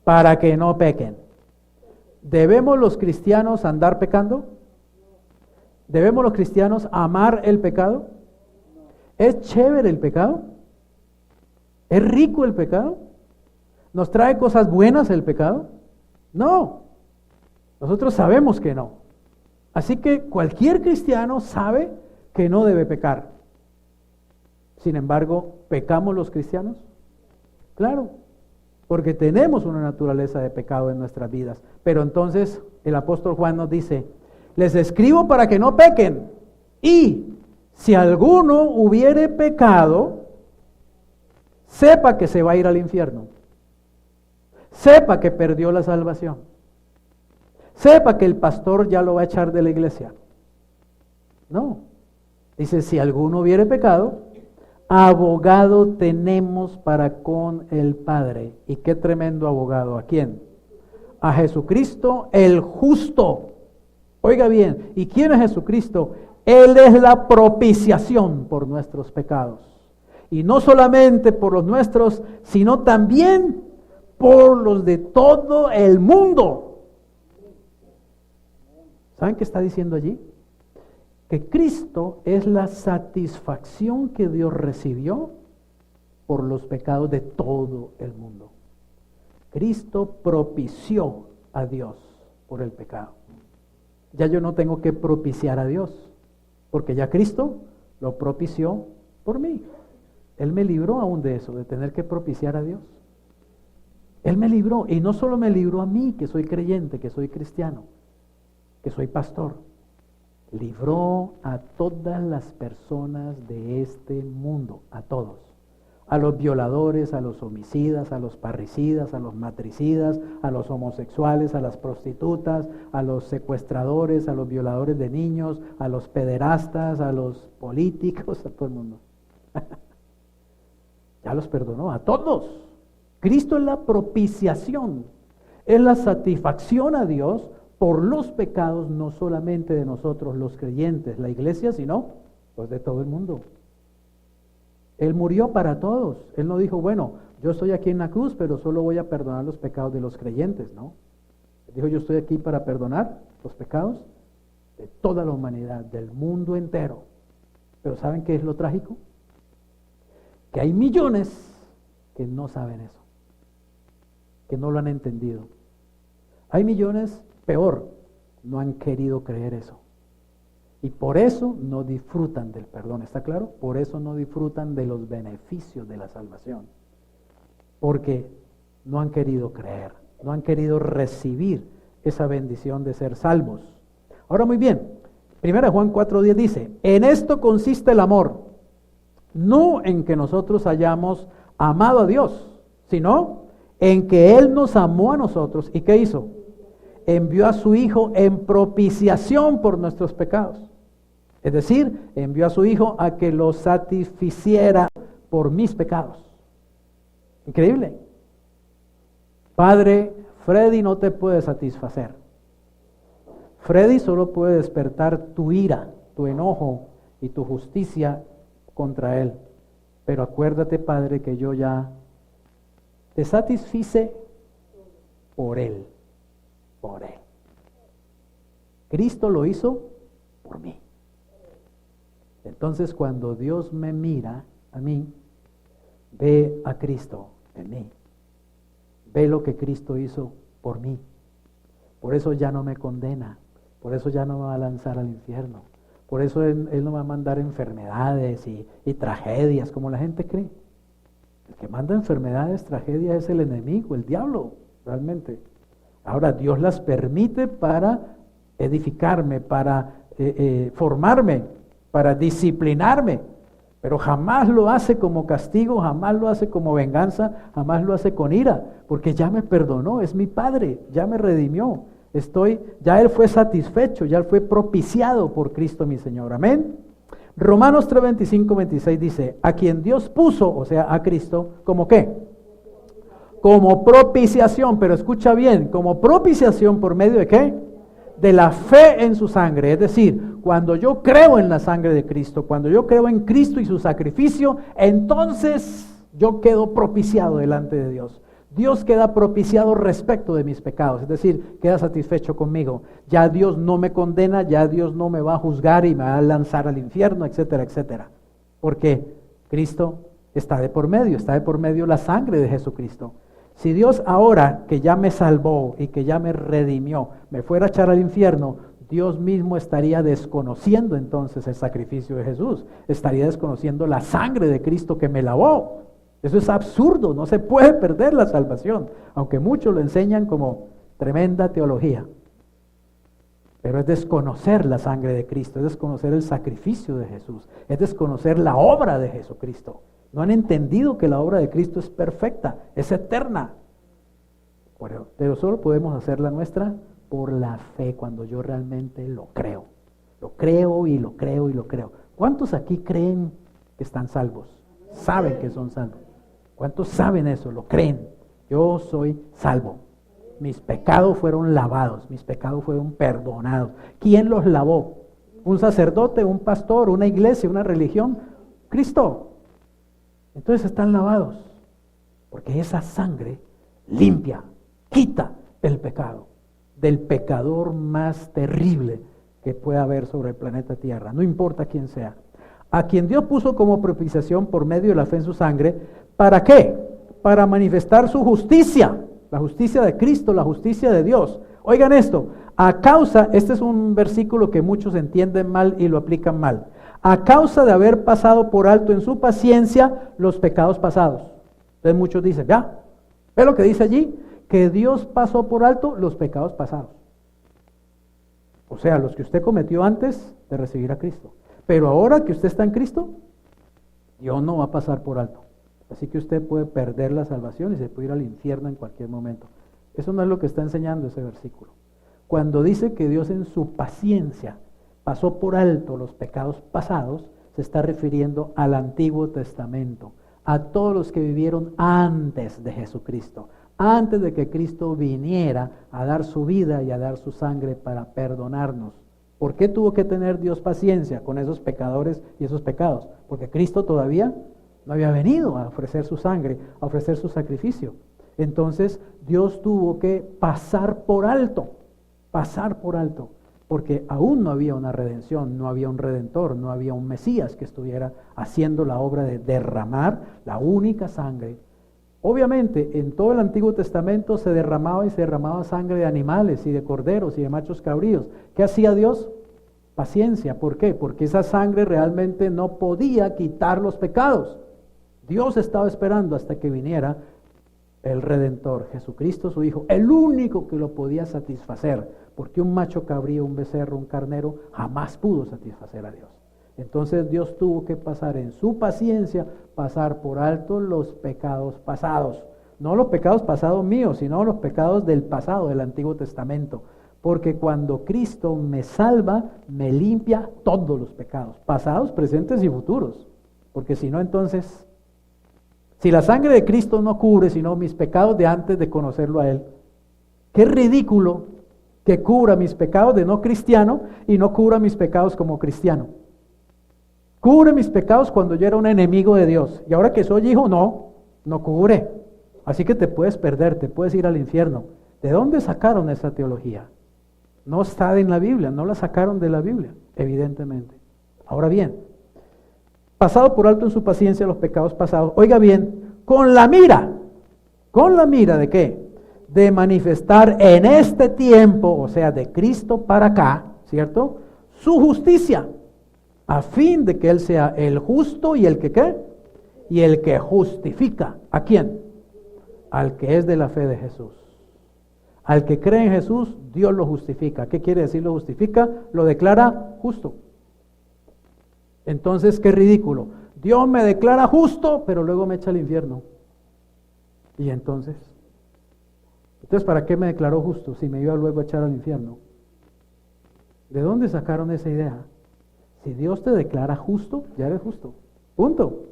Para que no pequen. ¿Debemos los cristianos andar pecando? ¿Debemos los cristianos amar el pecado? ¿Es chévere el pecado? ¿Es rico el pecado? ¿Nos trae cosas buenas el pecado? No. Nosotros sabemos que no. Así que cualquier cristiano sabe que no debe pecar. Sin embargo, ¿pecamos los cristianos? Claro, porque tenemos una naturaleza de pecado en nuestras vidas. Pero entonces el apóstol Juan nos dice, les escribo para que no pequen. Y si alguno hubiere pecado, sepa que se va a ir al infierno. Sepa que perdió la salvación. Sepa que el pastor ya lo va a echar de la iglesia. No. Dice, si alguno hubiere pecado, abogado tenemos para con el Padre. Y qué tremendo abogado. ¿A quién? A Jesucristo el justo. Oiga bien, ¿y quién es Jesucristo? Él es la propiciación por nuestros pecados. Y no solamente por los nuestros, sino también por los de todo el mundo. ¿Saben qué está diciendo allí? Que Cristo es la satisfacción que Dios recibió por los pecados de todo el mundo. Cristo propició a Dios por el pecado. Ya yo no tengo que propiciar a Dios, porque ya Cristo lo propició por mí. Él me libró aún de eso, de tener que propiciar a Dios. Él me libró, y no solo me libró a mí, que soy creyente, que soy cristiano, que soy pastor. Libró a todas las personas de este mundo, a todos. A los violadores, a los homicidas, a los parricidas, a los matricidas, a los homosexuales, a las prostitutas, a los secuestradores, a los violadores de niños, a los pederastas, a los políticos, a todo el mundo. Ya los perdonó, a todos. Cristo es la propiciación, es la satisfacción a Dios por los pecados, no solamente de nosotros los creyentes, la iglesia, sino los de todo el mundo. Él murió para todos. Él no dijo, bueno, yo estoy aquí en la cruz, pero solo voy a perdonar los pecados de los creyentes, ¿no? Él dijo, yo estoy aquí para perdonar los pecados de toda la humanidad, del mundo entero. Pero ¿saben qué es lo trágico? Que hay millones que no saben eso, que no lo han entendido. Hay millones, peor, no han querido creer eso. Y por eso no disfrutan del perdón, ¿está claro? Por eso no disfrutan de los beneficios de la salvación. Porque no han querido creer, no han querido recibir esa bendición de ser salvos. Ahora muy bien, 1 Juan 4:10 dice, en esto consiste el amor, no en que nosotros hayamos amado a Dios, sino en que Él nos amó a nosotros. ¿Y qué hizo? Envió a su Hijo en propiciación por nuestros pecados. Es decir, envió a su Hijo a que lo satisficiera por mis pecados. Increíble. Padre, Freddy no te puede satisfacer. Freddy solo puede despertar tu ira, tu enojo y tu justicia contra él. Pero acuérdate, Padre, que yo ya te satisfice por Él, por Él. Cristo lo hizo por mí. Entonces cuando Dios me mira a mí, ve a Cristo en mí. Ve lo que Cristo hizo por mí. Por eso ya no me condena. Por eso ya no me va a lanzar al infierno. Por eso Él no va a mandar enfermedades y tragedias como la gente cree. El que manda enfermedades, tragedias es el enemigo, el diablo, realmente. Ahora Dios las permite para edificarme, para formarme, para disciplinarme, pero jamás lo hace como castigo, jamás lo hace como venganza, jamás lo hace con ira, porque ya me perdonó, es mi Padre, ya me redimió, ya Él fue satisfecho, ya Él fue propiciado por Cristo mi Señor, amén. Romanos 3, 25, 26 dice, a quien Dios puso, o sea, a Cristo, ¿como qué? Como propiciación, pero escucha bien, como propiciación por medio de ¿qué? De la fe en su sangre, es decir, cuando yo creo en la sangre de Cristo, cuando yo creo en Cristo y su sacrificio, entonces yo quedo propiciado delante de Dios. Dios queda propiciado respecto de mis pecados, es decir, queda satisfecho conmigo. Ya Dios no me condena, ya Dios no me va a juzgar y me va a lanzar al infierno, etcétera, etcétera. Porque Cristo está de por medio la sangre de Jesucristo. Si Dios ahora que ya me salvó y que ya me redimió, me fuera a echar al infierno, Dios mismo estaría desconociendo entonces el sacrificio de Jesús, estaría desconociendo la sangre de Cristo que me lavó. Eso es absurdo, no se puede perder la salvación, aunque muchos lo enseñan como tremenda teología. Pero es desconocer la sangre de Cristo, es desconocer el sacrificio de Jesús, es desconocer la obra de Jesucristo. No han entendido que la obra de Cristo es perfecta, es eterna. Pero solo podemos hacerla nuestra por la fe, cuando yo realmente lo creo. Lo creo y lo creo y lo creo. ¿Cuántos aquí creen que están salvos? Saben que son salvos. ¿Cuántos saben eso? Lo creen. Yo soy salvo. Mis pecados fueron lavados, mis pecados fueron perdonados. ¿Quién los lavó? ¿Un sacerdote, un pastor, una iglesia, una religión? Cristo. Entonces están lavados, porque esa sangre limpia, quita el pecado, del pecador más terrible que pueda haber sobre el planeta Tierra, no importa quién sea. A quien Dios puso como propiciación por medio de la fe en su sangre, ¿para qué? Para manifestar su justicia, la justicia de Cristo, la justicia de Dios. Oigan esto, este es un versículo que muchos entienden mal y lo aplican mal. A causa de haber pasado por alto en su paciencia los pecados pasados. Entonces muchos dicen, ya, ¿ve lo que dice allí? Que Dios pasó por alto los pecados pasados. O sea, los que usted cometió antes de recibir a Cristo. Pero ahora que usted está en Cristo, Dios no va a pasar por alto. Así que usted puede perder la salvación y se puede ir al infierno en cualquier momento. Eso no es lo que está enseñando ese versículo. Cuando dice que Dios en su paciencia pasó por alto los pecados pasados, se está refiriendo al Antiguo Testamento, a todos los que vivieron antes de Jesucristo, antes de que Cristo viniera a dar su vida y a dar su sangre para perdonarnos. ¿Por qué tuvo que tener Dios paciencia con esos pecadores y esos pecados? Porque Cristo todavía no había venido a ofrecer su sangre, a ofrecer su sacrificio. Entonces Dios tuvo que pasar por alto, porque aún no había una redención, no había un redentor, no había un Mesías que estuviera haciendo la obra de derramar la única sangre. Obviamente en todo el Antiguo Testamento se derramaba sangre de animales y de corderos y de machos cabríos. ¿Qué hacía Dios? Paciencia. ¿Por qué? Porque esa sangre realmente no podía quitar los pecados. Dios estaba esperando hasta que viniera el Redentor, Jesucristo su Hijo, el único que lo podía satisfacer, porque un macho cabrío, un becerro, un carnero jamás pudo satisfacer a Dios. Entonces Dios tuvo que pasar en su paciencia, pasar por alto los pecados pasados, no los pecados pasados míos, sino los pecados del pasado, del Antiguo Testamento, porque cuando Cristo me salva, me limpia todos los pecados, pasados, presentes y futuros, porque si no, entonces, si la sangre de Cristo no cubre sino mis pecados de antes de conocerlo a Él, qué ridículo que cubra mis pecados de no cristiano y no cubra mis pecados como cristiano. Cubre mis pecados cuando yo era un enemigo de Dios, y ahora que soy hijo, no cubre. Así que te puedes perder, te puedes ir al infierno. ¿De dónde sacaron esa teología? No está en la Biblia, no la sacaron de la Biblia, evidentemente. Ahora bien, pasado por alto en su paciencia los pecados pasados, oiga bien, ¿con la mira de qué? De manifestar en este tiempo, o sea, de Cristo para acá, ¿cierto? Su justicia, a fin de que Él sea el justo y el que ¿qué? Y el que justifica. ¿A quién? Al que es de la fe de Jesús. Al que cree en Jesús, Dios lo justifica. ¿Qué quiere decir lo justifica? Lo declara justo. Entonces, qué ridículo. Dios me declara justo, pero luego me echa al infierno. ¿Y entonces? Entonces, ¿para qué me declaró justo si me iba luego a echar al infierno? ¿De dónde sacaron esa idea? Si Dios te declara justo, ya eres justo. Punto.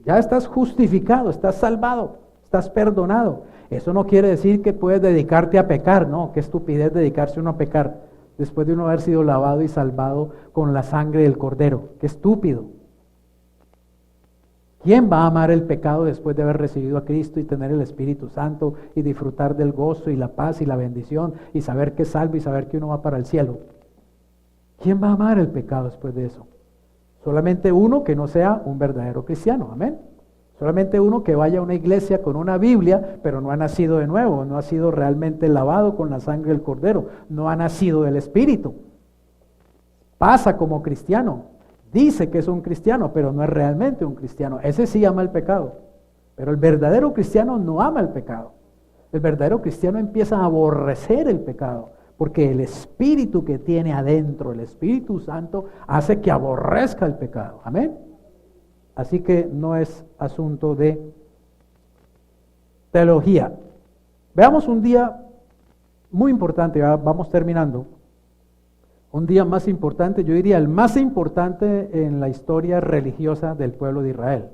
Ya estás justificado, estás salvado, estás perdonado. Eso no quiere decir que puedes dedicarte a pecar, no, qué estupidez dedicarse uno a pecar después de uno haber sido lavado y salvado con la sangre del Cordero. Qué estúpido. ¿Quién va a amar el pecado después de haber recibido a Cristo y tener el Espíritu Santo y disfrutar del gozo y la paz y la bendición y saber que es salvo y saber que uno va para el cielo? ¿Quién va a amar el pecado después de eso? Solamente uno que no sea un verdadero cristiano, amén. Solamente uno que vaya a una iglesia con una Biblia, pero no ha nacido de nuevo, no ha sido realmente lavado con la sangre del Cordero, no ha nacido del Espíritu. Pasa como cristiano, dice que es un cristiano, pero no es realmente un cristiano. Ese sí ama el pecado, pero el verdadero cristiano no ama el pecado. El verdadero cristiano empieza a aborrecer el pecado, porque el Espíritu que tiene adentro, el Espíritu Santo, hace que aborrezca el pecado. Amén. Así que no es asunto de teología. Veamos un día muy importante, vamos terminando. Un día más importante, yo diría el más importante en la historia religiosa del pueblo de Israel.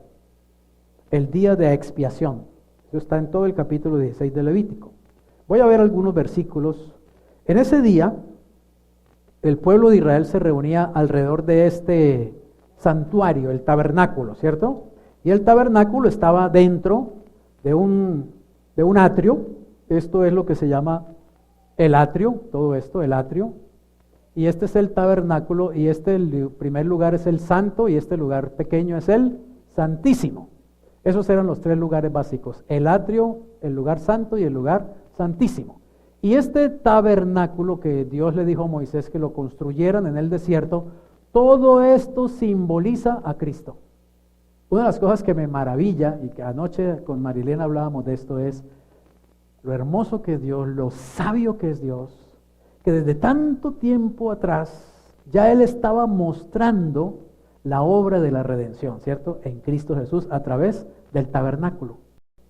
El día de expiación. Eso está en todo el capítulo 16 de Levítico. Voy a ver algunos versículos. En ese día, el pueblo de Israel se reunía alrededor de este santuario, el tabernáculo, ¿cierto? Y el tabernáculo estaba dentro de un atrio. Esto es lo que se llama el atrio, todo esto, el atrio. Y este es el tabernáculo, y el primer lugar es el santo, y este lugar pequeño es el santísimo. Esos eran los tres lugares básicos: el atrio, el lugar santo y el lugar santísimo. Y este tabernáculo que Dios le dijo a Moisés que lo construyeran en el desierto, todo esto simboliza a Cristo. Una de las cosas que me maravilla, y que anoche con Marilena hablábamos de esto, es lo hermoso que es Dios, lo sabio que es Dios, que desde tanto tiempo atrás ya Él estaba mostrando la obra de la redención, ¿cierto? En Cristo Jesús a través del tabernáculo.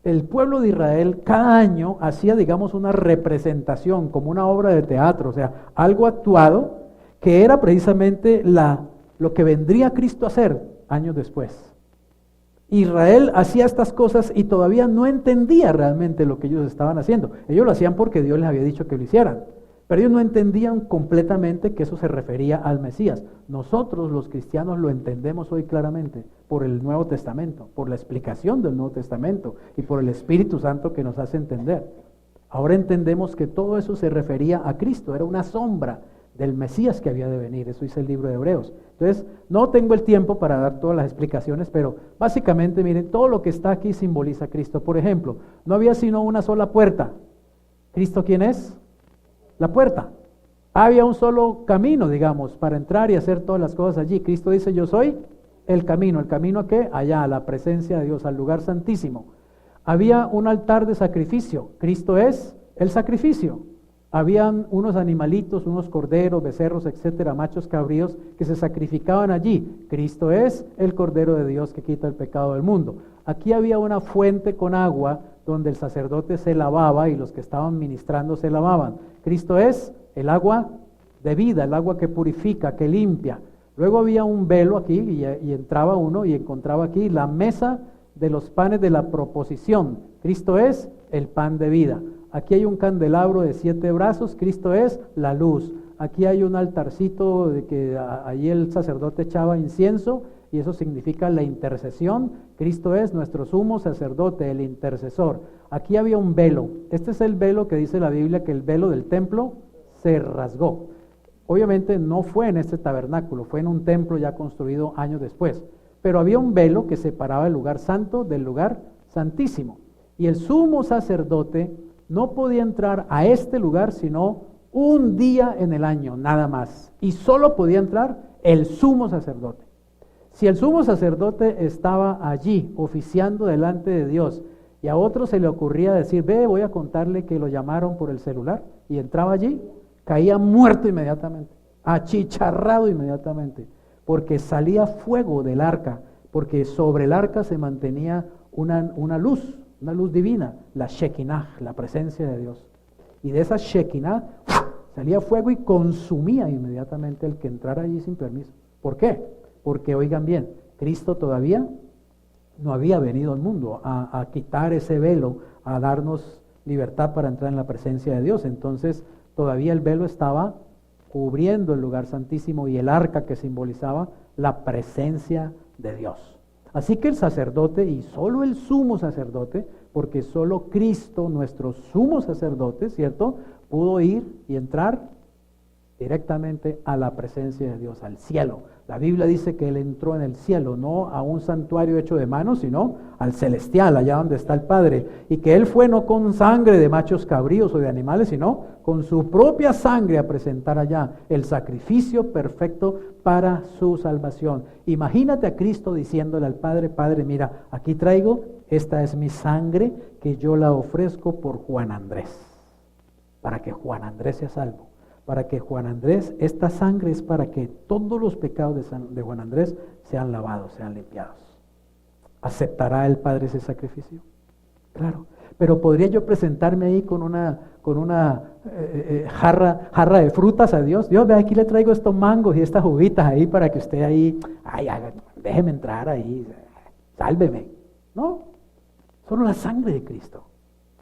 El pueblo de Israel cada año hacía, digamos, una representación, como una obra de teatro, o sea, algo actuado, que era precisamente lo que vendría Cristo a hacer años después. Israel hacía estas cosas y todavía no entendía realmente lo que ellos estaban haciendo. Ellos lo hacían porque Dios les había dicho que lo hicieran, pero ellos no entendían completamente que eso se refería al Mesías. Nosotros los cristianos lo entendemos hoy claramente por el Nuevo Testamento, por la explicación del Nuevo Testamento y por el Espíritu Santo que nos hace entender. Ahora entendemos que todo eso se refería a Cristo, era una sombra del Mesías que había de venir. Eso dice el libro de Hebreos. Entonces, no tengo el tiempo para dar todas las explicaciones, pero básicamente, miren, todo lo que está aquí simboliza a Cristo. Por ejemplo, no había sino una sola puerta. ¿Cristo quién es? La puerta. Había un solo camino, digamos, para entrar y hacer todas las cosas allí. Cristo dice, yo soy el camino. ¿El camino a qué? Allá, a la presencia de Dios, al lugar santísimo. Había un altar de sacrificio. Cristo es el sacrificio. Habían unos animalitos, unos corderos, becerros, etcétera, machos cabríos que se sacrificaban allí. Cristo es el Cordero de Dios que quita el pecado del mundo. Aquí había una fuente con agua donde el sacerdote se lavaba y los que estaban ministrando se lavaban. Cristo es el agua de vida, el agua que purifica, que limpia. Luego había un velo aquí y entraba uno y encontraba aquí la mesa de los panes de la proposición. Cristo es el pan de vida. Aquí hay un candelabro de 7 brazos, Cristo es la luz. Aquí hay un altarcito de que allí el sacerdote echaba incienso, y eso significa la intercesión. Cristo es nuestro sumo sacerdote, el intercesor. Aquí había un velo. Este es el velo que dice la Biblia, que el velo del templo se rasgó. Obviamente no fue en este tabernáculo, fue en un templo ya construido años después. Pero había un velo que separaba el lugar santo del lugar santísimo. Y el sumo sacerdote no podía entrar a este lugar sino un día en el año, nada más. Y solo podía entrar el sumo sacerdote. Si el sumo sacerdote estaba allí oficiando delante de Dios y a otro se le ocurría decir, ve, voy a contarle que lo llamaron por el celular, y entraba allí, caía muerto inmediatamente, achicharrado inmediatamente, porque salía fuego del arca, porque sobre el arca se mantenía una luz divina, la Shekinah, la presencia de Dios. Y de esa Shekinah salía fuego y consumía inmediatamente el que entrara allí sin permiso. ¿Por qué? Porque, oigan bien, Cristo todavía no había venido al mundo a quitar ese velo, a darnos libertad para entrar en la presencia de Dios. Entonces, todavía el velo estaba cubriendo el lugar santísimo y el arca que simbolizaba la presencia de Dios. Así que el sacerdote, y solo el sumo sacerdote, porque solo Cristo, nuestro sumo sacerdote, ¿cierto?, pudo ir y entrar directamente a la presencia de Dios, al cielo. La Biblia dice que Él entró en el cielo, no a un santuario hecho de manos, sino al celestial, allá donde está el Padre. Y que Él fue no con sangre de machos cabríos o de animales, sino con su propia sangre a presentar allá el sacrificio perfecto para su salvación. Imagínate a Cristo diciéndole al Padre, Padre, mira, aquí traigo, esta es mi sangre que yo la ofrezco por Juan Andrés, para que Juan Andrés sea salvo. Para que Juan Andrés, esta sangre es para que todos los pecados de Juan Andrés sean lavados, sean limpiados. ¿Aceptará el Padre ese sacrificio? Claro. Pero podría yo presentarme ahí con una jarra de frutas a Dios. Dios, ve, aquí le traigo estos mangos y estas uvitas ahí para que usted ahí, déjeme entrar ahí, sálveme. No, solo la sangre de Cristo.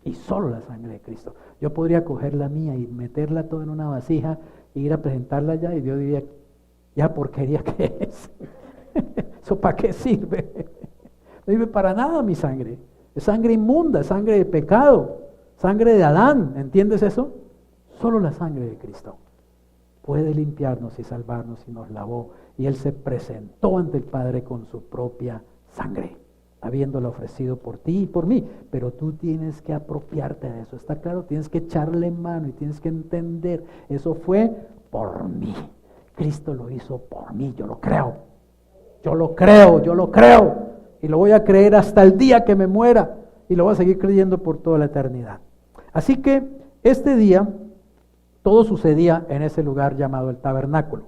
Y solo la sangre de Cristo. Yo podría coger la mía y meterla toda en una vasija e ir a presentarla allá, y Dios diría, ya porquería que es. ¿Eso para qué sirve? No sirve para nada mi sangre. Es sangre inmunda, es sangre de pecado, sangre de Adán. ¿Entiendes eso? Solo la sangre de Cristo puede limpiarnos y salvarnos, y nos lavó. Y Él se presentó ante el Padre con su propia sangre, habiéndolo ofrecido por ti y por mí. Pero tú tienes que apropiarte de eso, ¿está claro? Tienes que echarle mano y tienes que entender, eso fue por mí. Cristo lo hizo por mí, yo lo creo. Y lo voy a creer hasta el día que me muera, y lo voy a seguir creyendo por toda la eternidad. Así que este día, todo sucedía en ese lugar llamado el tabernáculo.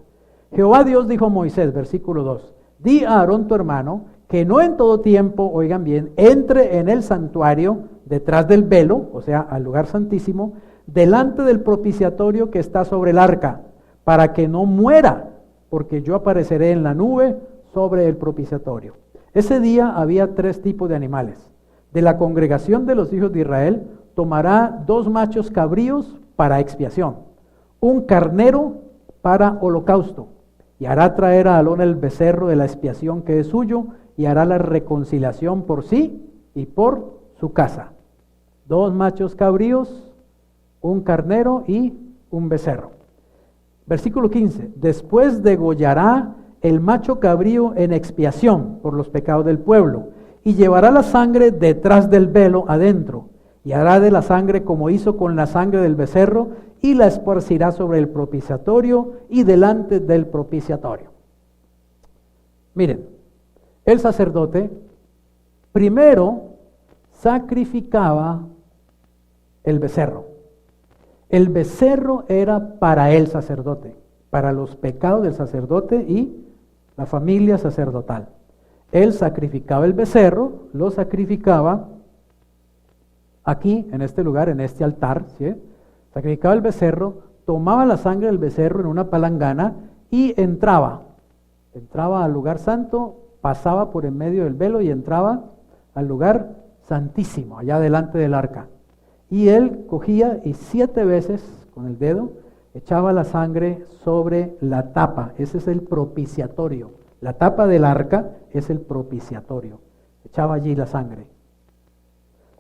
Jehová Dios dijo a Moisés, versículo 2, di a Aarón tu hermano, que no en todo tiempo, oigan bien, entre en el santuario detrás del velo, o sea, al lugar santísimo, delante del propiciatorio que está sobre el arca, para que no muera, porque yo apareceré en la nube sobre el propiciatorio. Ese día había 3 tipos de animales. De la congregación de los hijos de Israel tomará 2 machos cabríos para expiación, un carnero para holocausto, y hará traer a Aarón el becerro de la expiación que es suyo, y hará la reconciliación por sí y por su casa. 2 machos cabríos, un carnero y un becerro. Versículo 15. Después degollará el macho cabrío en expiación por los pecados del pueblo, y llevará la sangre detrás del velo adentro, y hará de la sangre como hizo con la sangre del becerro, y la esparcirá sobre el propiciatorio y delante del propiciatorio. Miren, el sacerdote primero sacrificaba el becerro. El becerro era para el sacerdote, para los pecados del sacerdote y la familia sacerdotal. Él sacrificaba el becerro, lo sacrificaba aquí, en este lugar, en este altar, ¿sí? Sacrificaba el becerro, tomaba la sangre del becerro en una palangana y entraba al lugar santo, pasaba por en medio del velo y entraba al lugar santísimo, allá delante del arca. Y él cogía y 7 veces con el dedo echaba la sangre sobre la tapa. Ese es el propiciatorio, La tapa del arca es el propiciatorio. Echaba allí la sangre.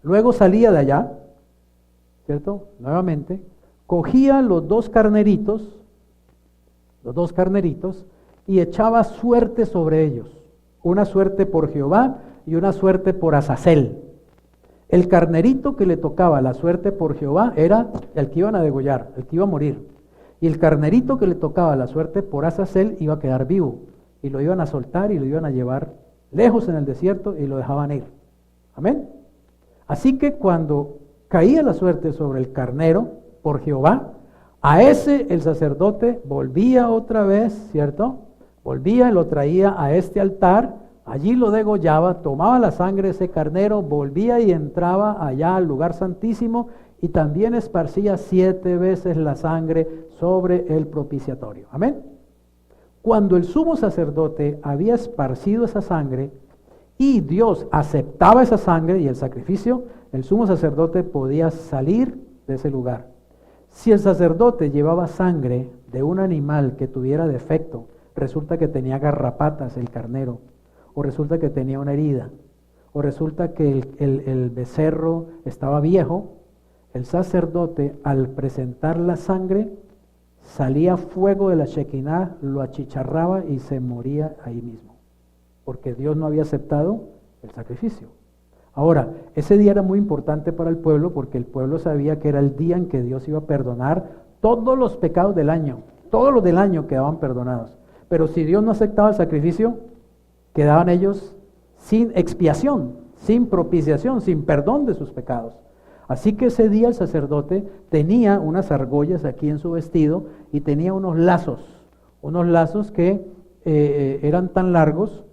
Luego salía de allá, ¿cierto? Nuevamente, cogía los dos carneritos, y echaba suerte sobre ellos. Una suerte por Jehová y una suerte por Azazel. El carnerito que le tocaba la suerte por Jehová era el que iban a degollar, el que iba a morir. Y el carnerito que le tocaba la suerte por Azazel iba a quedar vivo. Y lo iban a soltar y lo iban a llevar lejos en el desierto y lo dejaban ir. Amén. Así que cuando caía la suerte sobre el carnero por Jehová, a ese el sacerdote volvía otra vez, ¿cierto? Volvía y lo traía a este altar, allí lo degollaba, tomaba la sangre de ese carnero, volvía y entraba allá al lugar santísimo y también esparcía 7 veces la sangre sobre el propiciatorio. Amén. Cuando el sumo sacerdote había esparcido esa sangre y Dios aceptaba esa sangre y el sacrificio, el sumo sacerdote podía salir de ese lugar. Si el sacerdote llevaba sangre de un animal que tuviera defecto, resulta que tenía garrapatas el carnero, o resulta que tenía una herida, o resulta que el becerro estaba viejo, el sacerdote al presentar la sangre salía fuego de la Shekinah, lo achicharraba y se moría ahí mismo, porque Dios no había aceptado el sacrificio. Ahora, ese día era muy importante para el pueblo porque el pueblo sabía que era el día en que Dios iba a perdonar todos los pecados del año. Todos los del año quedaban perdonados. Pero si Dios no aceptaba el sacrificio, quedaban ellos sin expiación, sin propiciación, sin perdón de sus pecados. Así que ese día el sacerdote tenía unas argollas aquí en su vestido y tenía unos lazos que eran tan largos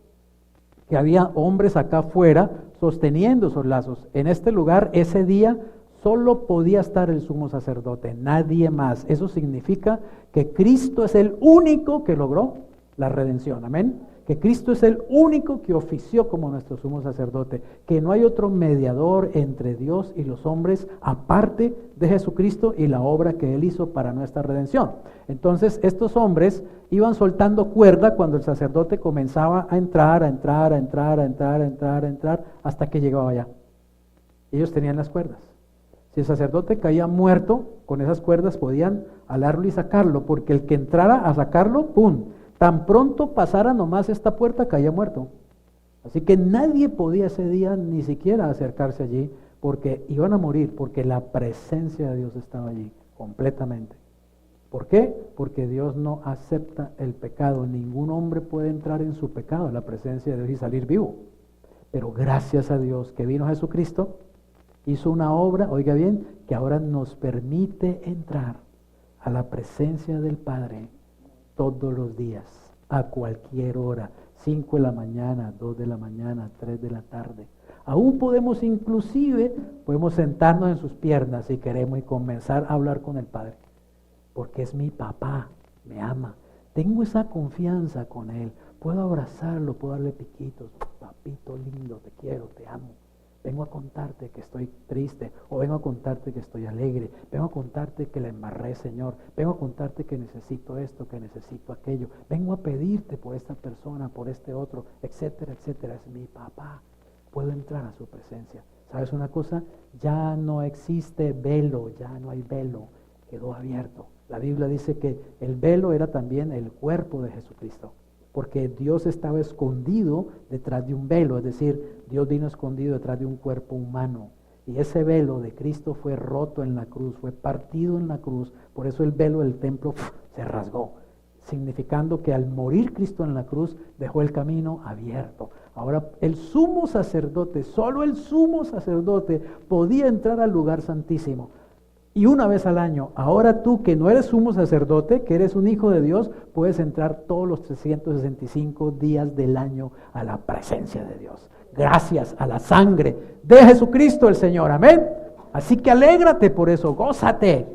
que había hombres acá afuera sosteniendo esos lazos. En este lugar, ese día, solo podía estar el sumo sacerdote, nadie más. Eso significa que Cristo es el único que logró la redención. Amén. Que Cristo es el único que ofició como nuestro sumo sacerdote, que no hay otro mediador entre Dios y los hombres aparte de Jesucristo y la obra que Él hizo para nuestra redención. Entonces estos hombres iban soltando cuerda cuando el sacerdote comenzaba a entrar, hasta que llegaba allá. Ellos tenían las cuerdas. Si el sacerdote caía muerto, con esas cuerdas podían alarlo y sacarlo, porque el que entrara a sacarlo, ¡pum!, tan pronto pasara nomás esta puerta, caía muerto. Así que nadie podía ese día ni siquiera acercarse allí, porque iban a morir, porque la presencia de Dios estaba allí, completamente. ¿Por qué? Porque Dios no acepta el pecado. Ningún hombre puede entrar en su pecado, en la presencia de Dios, y salir vivo. Pero gracias a Dios que vino Jesucristo, hizo una obra, oiga bien, que ahora nos permite entrar a la presencia del Padre todos los días, a cualquier hora, 5 de la mañana, 2 de la mañana, 3 de la tarde. Aún podemos sentarnos en sus piernas si queremos y comenzar a hablar con el Padre, porque es mi papá, me ama, tengo esa confianza con Él, puedo abrazarlo, puedo darle piquitos, papito lindo, te quiero, te amo. Vengo a contarte que estoy triste, o vengo a contarte que estoy alegre, vengo a contarte que la embarré, Señor, vengo a contarte que necesito esto, que necesito aquello, vengo a pedirte por esta persona, por este otro, etcétera, etcétera. Es mi papá, puedo entrar a su presencia. ¿Sabes una cosa? Ya no existe velo, ya no hay velo, quedó abierto. La Biblia dice que el velo era también el cuerpo de Jesucristo, porque Dios estaba escondido detrás de un velo, es decir, Dios vino escondido detrás de un cuerpo humano, y ese velo de Cristo fue roto en la cruz, fue partido en la cruz, por eso el velo del templo se rasgó, significando que al morir Cristo en la cruz dejó el camino abierto. Ahora el sumo sacerdote, solo el sumo sacerdote podía entrar al lugar santísimo. Y una vez al año, ahora tú que no eres sumo sacerdote, que eres un hijo de Dios, puedes entrar todos los 365 días del año a la presencia de Dios. Gracias a la sangre de Jesucristo el Señor, amén. Así que alégrate por eso, gózate.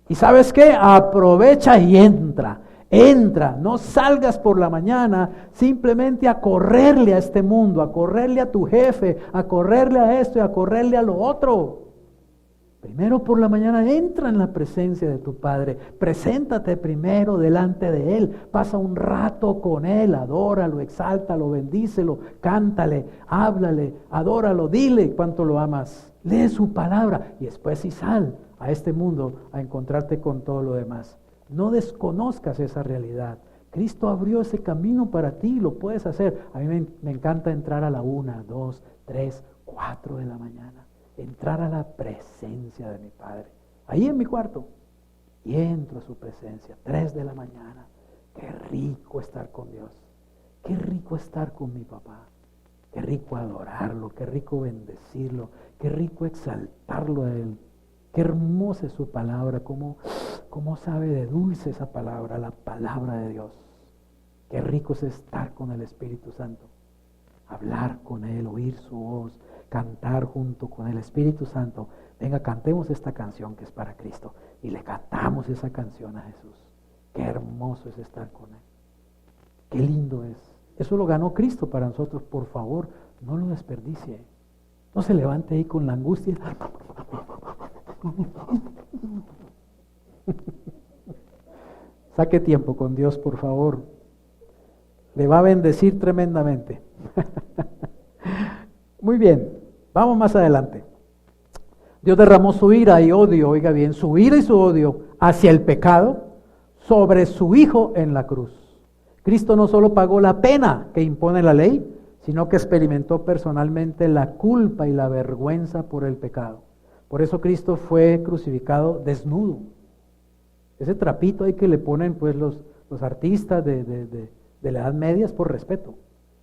Y ¿sabes qué? Aprovecha y entra, no salgas por la mañana simplemente a correrle a este mundo, a correrle a tu jefe, a correrle a esto y a correrle a lo otro. Primero por la mañana entra en la presencia de tu Padre, preséntate primero delante de Él, pasa un rato con Él, adóralo, exáltalo, bendícelo, cántale, háblale, adóralo, dile cuánto lo amas, lee su palabra y después sí sal a este mundo a encontrarte con todo lo demás. No desconozcas esa realidad. Cristo abrió ese camino para ti, lo puedes hacer. A mí me encanta entrar a la 1, 2, 3, 4 de la mañana. Entrar a la presencia de mi Padre, ahí en mi cuarto, y entro a su presencia, 3 de la mañana. Qué rico estar con Dios, qué rico estar con mi papá, qué rico adorarlo, qué rico bendecirlo, qué rico exaltarlo a Él. Qué hermosa es su palabra, cómo sabe de dulce esa palabra, la palabra de Dios. Qué rico es estar con el Espíritu Santo, hablar con Él, oír su voz, cantar junto con el Espíritu Santo. Venga, cantemos esta canción que es para Cristo y le cantamos esa canción a Jesús. Qué hermoso es estar con Él. Qué lindo es. Eso lo ganó Cristo para nosotros. Por favor, no lo desperdicie. No se levante ahí con la angustia. Saque tiempo con Dios, por favor. Le va a bendecir tremendamente. Muy bien, vamos más adelante. Dios derramó su ira y odio, oiga bien, su ira y su odio hacia el pecado sobre su Hijo en la cruz. Cristo no solo pagó la pena que impone la ley, sino que experimentó personalmente la culpa y la vergüenza por el pecado. Por eso Cristo fue crucificado desnudo. Ese trapito ahí que le ponen pues los artistas de la Edad Media es por respeto,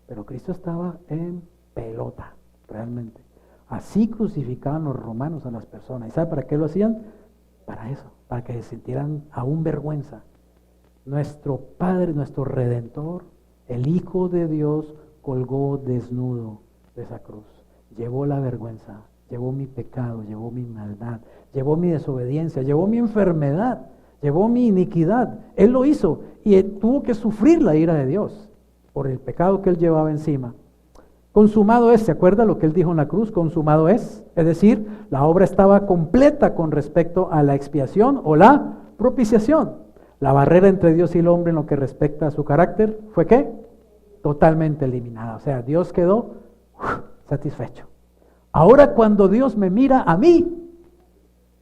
pero Cristo estaba en pelota. Realmente. Así crucificaban los romanos a las personas. ¿Y sabe para qué lo hacían? Para eso, para que se sintieran aún vergüenza. Nuestro Padre, nuestro Redentor, el Hijo de Dios, colgó desnudo de esa cruz. Llevó la vergüenza, llevó mi pecado, llevó mi maldad, llevó mi desobediencia, llevó mi enfermedad, llevó mi iniquidad. Él lo hizo y él tuvo que sufrir la ira de Dios por el pecado que Él llevaba encima. Consumado es, ¿se acuerda lo que Él dijo en la cruz? Consumado es decir, la obra estaba completa con respecto a la expiación o la propiciación. La barrera entre Dios y el hombre en lo que respecta a su carácter fue ¿qué? Totalmente eliminada. O sea, Dios quedó satisfecho. Ahora cuando Dios me mira a mí,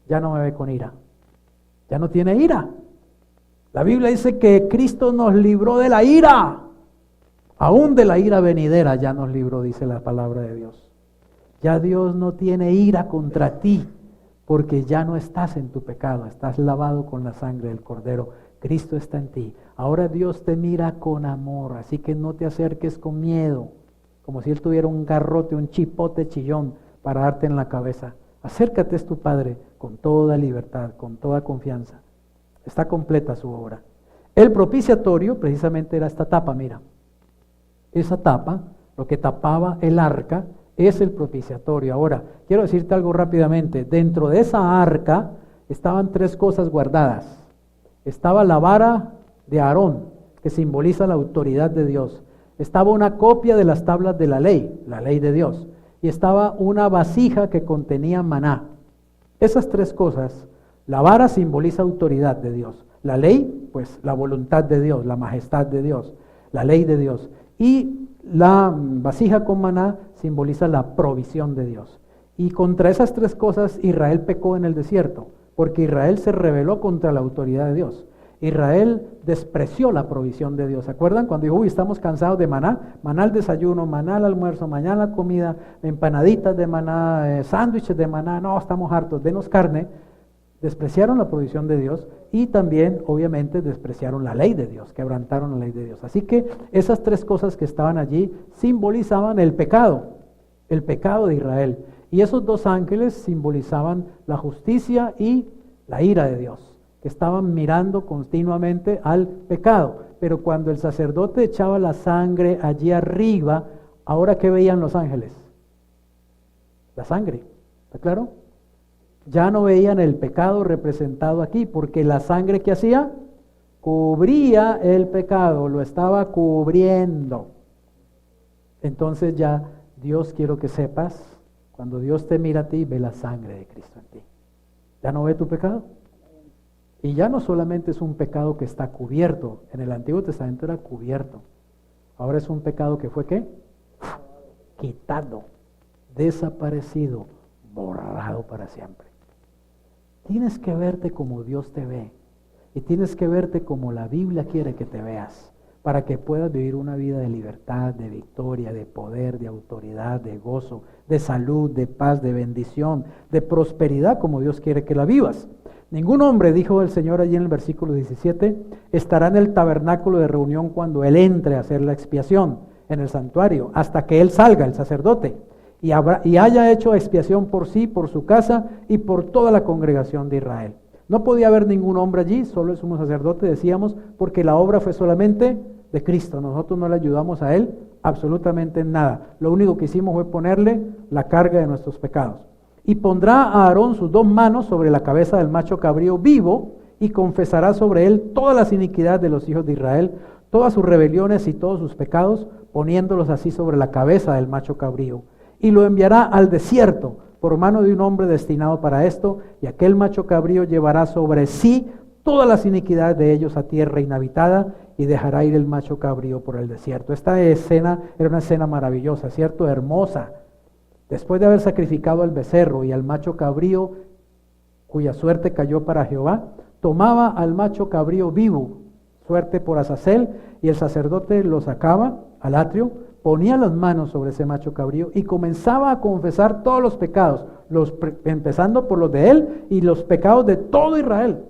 ya no me ve con ira. Ya no tiene ira. La Biblia dice que Cristo nos libró de la ira. Aún de la ira venidera ya nos libró, dice la palabra de Dios. Ya Dios no tiene ira contra ti, porque ya no estás en tu pecado, estás lavado con la sangre del Cordero. Cristo está en ti. Ahora Dios te mira con amor, así que no te acerques con miedo, como si Él tuviera un garrote, un chipote chillón para darte en la cabeza. Acércate, es tu Padre, con toda libertad, con toda confianza. Está completa su obra. El propiciatorio precisamente era esta tapa, mira. Esa tapa, lo que tapaba el arca, es el propiciatorio. Ahora, quiero decirte algo rápidamente. Dentro de esa arca estaban 3 cosas guardadas. Estaba la vara de Aarón, que simboliza la autoridad de Dios. Estaba una copia de las tablas de la ley de Dios. Y estaba una vasija que contenía maná. Esas 3 cosas, la vara simboliza autoridad de Dios. La ley, pues la voluntad de Dios, la majestad de Dios, la ley de Dios. Y la vasija con maná simboliza la provisión de Dios. Y contra esas 3 cosas Israel pecó en el desierto, porque Israel se rebeló contra la autoridad de Dios. Israel despreció la provisión de Dios. ¿Se acuerdan cuando dijo, estamos cansados de maná? Maná al desayuno, maná al almuerzo, maná a la comida, empanaditas de maná, sándwiches de maná. No, estamos hartos, denos carne. Despreciaron la provisión de Dios y también, obviamente, despreciaron la ley de Dios, quebrantaron la ley de Dios. Así que esas 3 cosas que estaban allí simbolizaban el pecado de Israel. Y esos 2 ángeles simbolizaban la justicia y la ira de Dios, que estaban mirando continuamente al pecado. Pero cuando el sacerdote echaba la sangre allí arriba, ¿ahora qué veían los ángeles? La sangre, ¿está claro? Ya no veían el pecado representado aquí, porque la sangre que hacía cubría el pecado, lo estaba cubriendo. Entonces ya Dios, quiero que sepas, cuando Dios te mira a ti, ve la sangre de Cristo en ti. Ya no ve tu pecado. Y ya no solamente es un pecado que está cubierto, en el Antiguo Testamento era cubierto. Ahora es un pecado que fue ¿qué? Quitado, desaparecido, borrado para siempre. Tienes que verte como Dios te ve y tienes que verte como la Biblia quiere que te veas para que puedas vivir una vida de libertad, de victoria, de poder, de autoridad, de gozo, de salud, de paz, de bendición, de prosperidad como Dios quiere que la vivas. Ningún hombre, dijo el Señor allí en el versículo 17, estará en el tabernáculo de reunión cuando Él entre a hacer la expiación en el santuario, hasta que Él salga, el sacerdote, y haya hecho expiación por sí, por su casa y por toda la congregación de Israel. No podía haber ningún hombre allí, solo el sumo sacerdote, decíamos, porque la obra fue solamente de Cristo. Nosotros no le ayudamos a Él absolutamente en nada. Lo único que hicimos fue ponerle la carga de nuestros pecados. Y pondrá a Aarón sus 2 manos sobre la cabeza del macho cabrío vivo y confesará sobre él todas las iniquidades de los hijos de Israel, todas sus rebeliones y todos sus pecados, poniéndolos así sobre la cabeza del macho cabrío. Y lo enviará al desierto por mano de un hombre destinado para esto, y aquel macho cabrío llevará sobre sí todas las iniquidades de ellos a tierra inhabitada, y dejará ir el macho cabrío por el desierto. Esta escena era una escena maravillosa, ¿cierto? Hermosa. Después de haber sacrificado al becerro y al macho cabrío, cuya suerte cayó para Jehová, tomaba al macho cabrío vivo, suerte por Azazel, y el sacerdote lo sacaba al atrio, ponía las manos sobre ese macho cabrío y comenzaba a confesar todos los pecados, empezando por los de él y los pecados de todo Israel,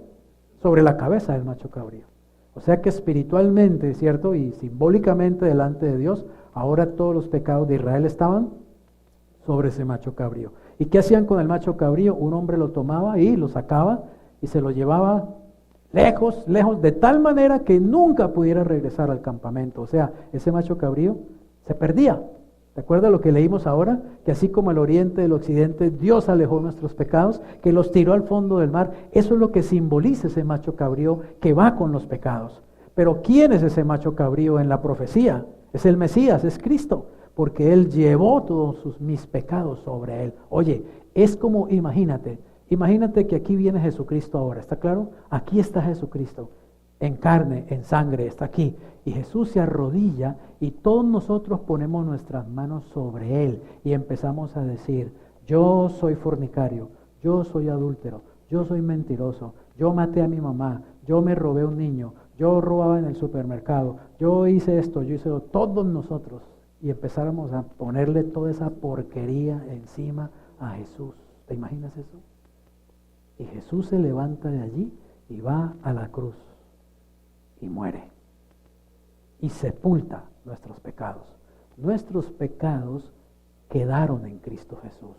sobre la cabeza del macho cabrío. O sea que espiritualmente, ¿cierto? Y simbólicamente delante de Dios, ahora todos los pecados de Israel estaban sobre ese macho cabrío. ¿Y qué hacían con el macho cabrío? Un hombre lo tomaba y lo sacaba y se lo llevaba lejos, lejos, de tal manera que nunca pudiera regresar al campamento. O sea, ese macho cabrío se perdía. ¿Te acuerdas lo que leímos ahora? Que así como el oriente del occidente, Dios alejó nuestros pecados, que los tiró al fondo del mar. Eso es lo que simboliza ese macho cabrío que va con los pecados. Pero ¿quién es ese macho cabrío en la profecía? Es el Mesías, es Cristo, porque Él llevó todos mis pecados sobre Él. Oye, es como, imagínate que aquí viene Jesucristo ahora, ¿está claro? Aquí está Jesucristo, en carne, en sangre, está aquí. Y Jesús se arrodilla y todos nosotros ponemos nuestras manos sobre Él y empezamos a decir, yo soy fornicario, yo soy adúltero, yo soy mentiroso, yo maté a mi mamá, yo me robé un niño, yo robaba en el supermercado, yo hice esto, yo hice lo, todos nosotros. Y empezáramos a ponerle toda esa porquería encima a Jesús. ¿Te imaginas eso? Y Jesús se levanta de allí y va a la cruz y muere. Y sepulta nuestros pecados. Nuestros pecados quedaron en Cristo Jesús,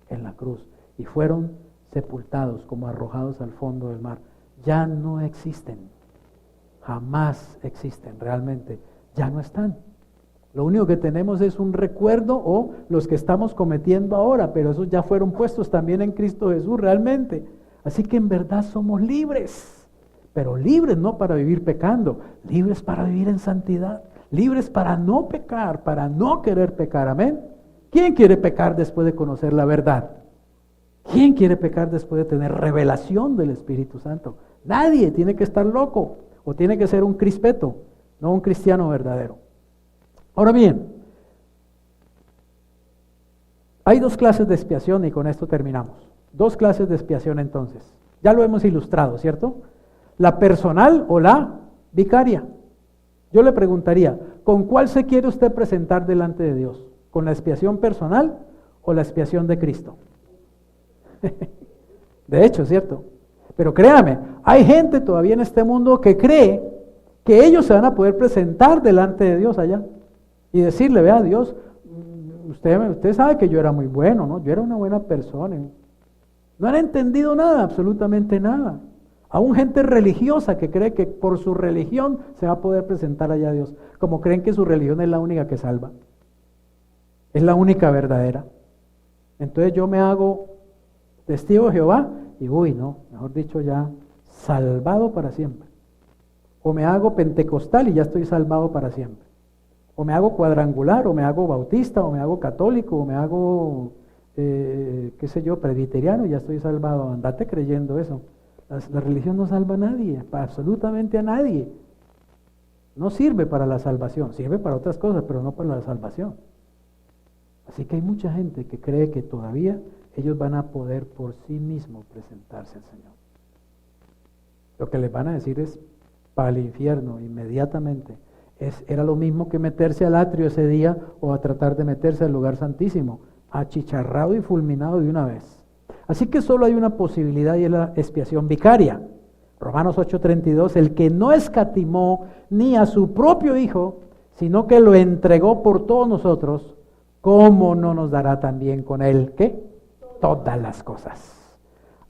en la cruz, y fueron sepultados como arrojados al fondo del mar. Ya no existen, jamás existen realmente, ya no están. Lo único que tenemos es un recuerdo o los que estamos cometiendo ahora, pero esos ya fueron puestos también en Cristo Jesús realmente. Así que en verdad somos libres, pero libres no para vivir pecando, libres para vivir en santidad, libres para no pecar, para no querer pecar, amén. ¿Quién quiere pecar después de conocer la verdad? ¿Quién quiere pecar después de tener revelación del Espíritu Santo? Nadie. Tiene que estar loco o tiene que ser un crispeto, no un cristiano verdadero. Ahora bien, hay 2 clases de expiación y con esto terminamos. 2 clases de expiación entonces. Ya lo hemos ilustrado, ¿cierto? La personal o la vicaria. Yo le preguntaría, ¿con cuál se quiere usted presentar delante de Dios? ¿Con la expiación personal o la expiación de Cristo? De hecho, ¿cierto? Pero créame, hay gente todavía en este mundo que cree que ellos se van a poder presentar delante de Dios allá y decirle, vea Dios, usted sabe que yo era muy bueno, ¿no? Yo era una buena persona. No han entendido nada, absolutamente nada. Aún gente religiosa que cree que por su religión se va a poder presentar allá a Dios, como creen que su religión es la única que salva, es la única verdadera. Entonces yo me hago testigo de Jehová y no, mejor dicho ya, salvado para siempre. O me hago pentecostal y ya estoy salvado para siempre. O me hago cuadrangular, o me hago bautista, o me hago católico, o me hago qué sé yo, presbiteriano, ya estoy salvado. Andate creyendo eso. La religión no salva a nadie, absolutamente a nadie. No sirve para la salvación, sirve para otras cosas, pero no para la salvación. Así que hay mucha gente que cree que todavía ellos van a poder por sí mismos presentarse al Señor. Lo que les van a decir es para el infierno inmediatamente. Era lo mismo que meterse al atrio ese día o a tratar de meterse al lugar santísimo, achicharrado y fulminado de una vez. Así que solo hay una posibilidad y es la expiación vicaria. Romanos 8:32, el que no escatimó ni a su propio Hijo, sino que lo entregó por todos nosotros, ¿cómo no nos dará también con él, qué? Todas las cosas.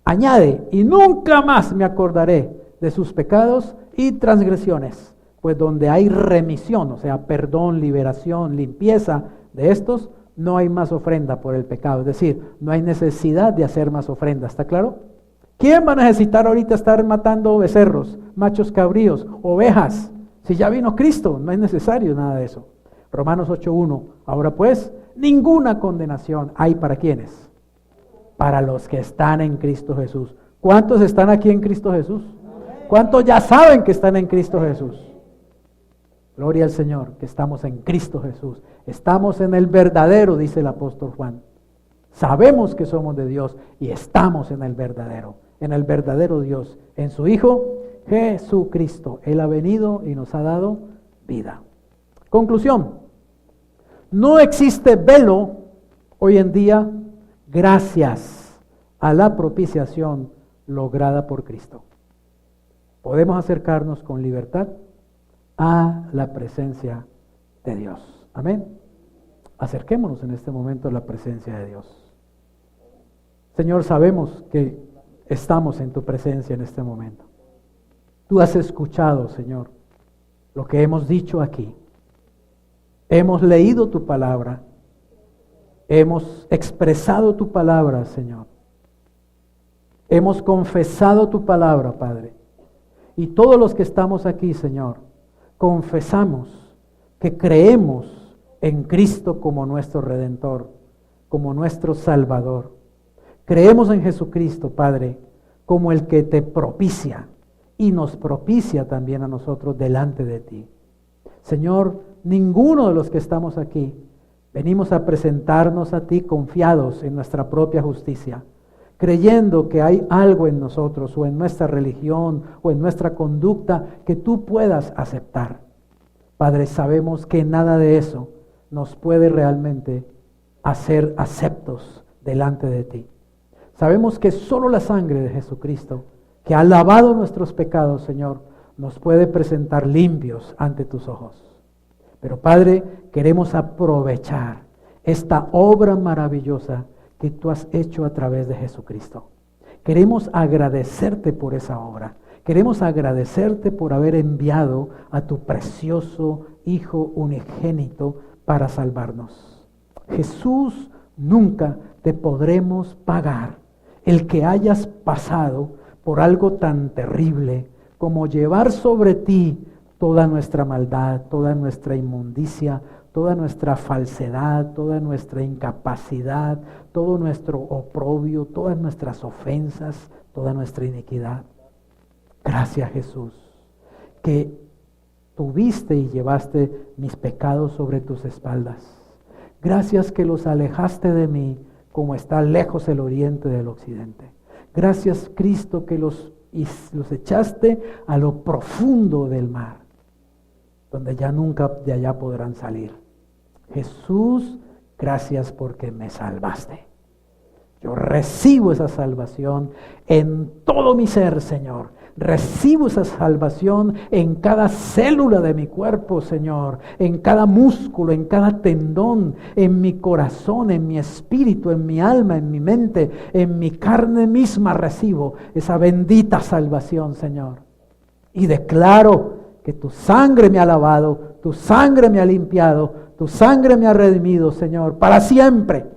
Añade, y nunca más me acordaré de sus pecados y transgresiones, pues donde hay remisión, o sea, perdón, liberación, limpieza de estos, no hay más ofrenda por el pecado. Es decir, no hay necesidad de hacer más ofrenda, ¿está claro? ¿Quién va a necesitar ahorita estar matando becerros, machos cabríos, ovejas? Si ya vino Cristo, no es necesario nada de eso. Romanos 8:1, ahora pues, ninguna condenación hay para ¿quiénes? Para los que están en Cristo Jesús. ¿Cuántos están aquí en Cristo Jesús? ¿Cuántos ya saben que están en Cristo Jesús? Gloria al Señor, que estamos en Cristo Jesús. Estamos en el verdadero, dice el apóstol Juan. Sabemos que somos de Dios y estamos en el verdadero Dios, en su Hijo Jesucristo. Él ha venido y nos ha dado vida. Conclusión, no existe velo hoy en día gracias a la propiciación lograda por Cristo. Podemos acercarnos con libertad a la presencia de Dios. Amén. Acerquémonos en este momento a la presencia de Dios. Señor, sabemos que estamos en tu presencia en este momento. Tú has escuchado, Señor, lo que hemos dicho aquí. Hemos leído tu palabra. Hemos expresado tu palabra, Señor. Hemos confesado tu palabra, Padre. Y todos los que estamos aquí, Señor, confesamos que creemos en Cristo como nuestro Redentor, como nuestro Salvador. Creemos en Jesucristo, Padre, como el que te propicia y nos propicia también a nosotros delante de ti. Señor, ninguno de los que estamos aquí venimos a presentarnos a ti confiados en nuestra propia justicia, creyendo que hay algo en nosotros o en nuestra religión o en nuestra conducta que tú puedas aceptar. Padre, sabemos que nada de eso nos puede realmente hacer aceptos delante de ti. Sabemos que solo la sangre de Jesucristo, que ha lavado nuestros pecados, Señor, nos puede presentar limpios ante tus ojos. Pero Padre, queremos aprovechar esta obra maravillosa que tú has hecho a través de Jesucristo. Queremos agradecerte por esa obra. Queremos agradecerte por haber enviado a tu precioso Hijo unigénito para salvarnos. Jesús, nunca te podremos pagar el que hayas pasado por algo tan terrible como llevar sobre ti toda nuestra maldad, toda nuestra inmundicia, toda nuestra falsedad, toda nuestra incapacidad, todo nuestro oprobio, todas nuestras ofensas, toda nuestra iniquidad. Gracias, Jesús, que tuviste y llevaste mis pecados sobre tus espaldas. Gracias que los alejaste de mí como está lejos el oriente del occidente. Gracias, Cristo, que los echaste a lo profundo del mar, donde ya nunca de allá podrán salir. Jesús, gracias porque me salvaste. Yo recibo esa salvación en todo mi ser, Señor. Recibo esa salvación en cada célula de mi cuerpo, Señor, en cada músculo, en cada tendón, en mi corazón, en mi espíritu, en mi alma, en mi mente, en mi carne misma recibo esa bendita salvación, Señor. Y declaro que tu sangre me ha lavado, tu sangre me ha limpiado, tu sangre me ha redimido, Señor, para siempre.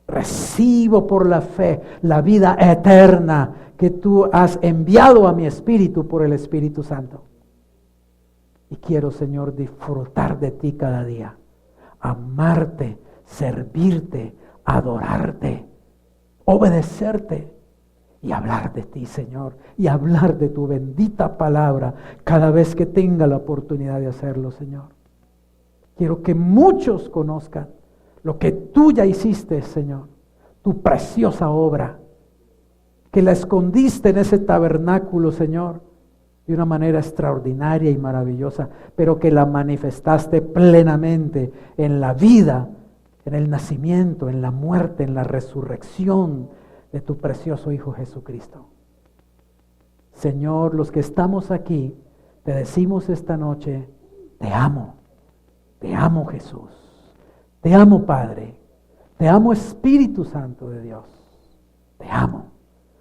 Recibo por la fe la vida eterna que tú has enviado a mi espíritu por el Espíritu Santo. Y quiero, Señor, disfrutar de ti cada día, amarte, servirte, adorarte, obedecerte y hablar de ti, Señor, y hablar de tu bendita palabra cada vez que tenga la oportunidad de hacerlo, Señor. Quiero que muchos conozcan lo que tú ya hiciste, Señor, tu preciosa obra, que la escondiste en ese tabernáculo, Señor, de una manera extraordinaria y maravillosa, pero que la manifestaste plenamente en la vida, en el nacimiento, en la muerte, en la resurrección de tu precioso Hijo Jesucristo. Señor, los que estamos aquí, te decimos esta noche, te amo Jesús, te amo Padre, te amo Espíritu Santo de Dios, te amo.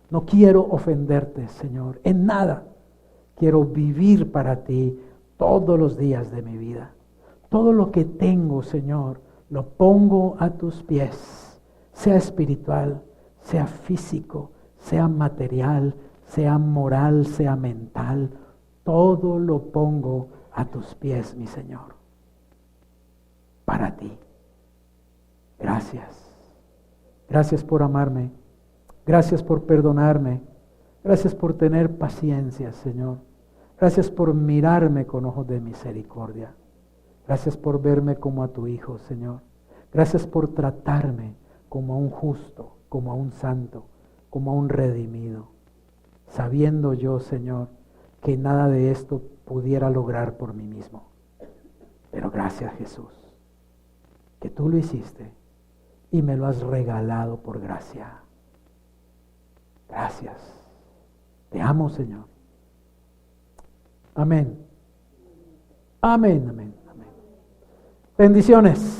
No quiero ofenderte, Señor, en nada. Quiero vivir para ti todos los días de mi vida. Todo lo que tengo, Señor, lo pongo a tus pies, sea espiritual, sea físico, sea material, sea moral, sea mental. Todo lo pongo a tus pies, mi Señor, para ti. Gracias. Gracias por amarme. Gracias por perdonarme. Gracias por tener paciencia, Señor. Gracias por mirarme con ojos de misericordia. Gracias por verme como a tu Hijo, Señor. Gracias por tratarme como a un justo, como a un santo, como a un redimido. Sabiendo yo, Señor, que nada de esto pudiera lograr por mí mismo. Pero gracias, Jesús, que tú lo hiciste y me lo has regalado por gracia. Gracias. Te amo, Señor. Amén. Amén, amén, amén. Bendiciones.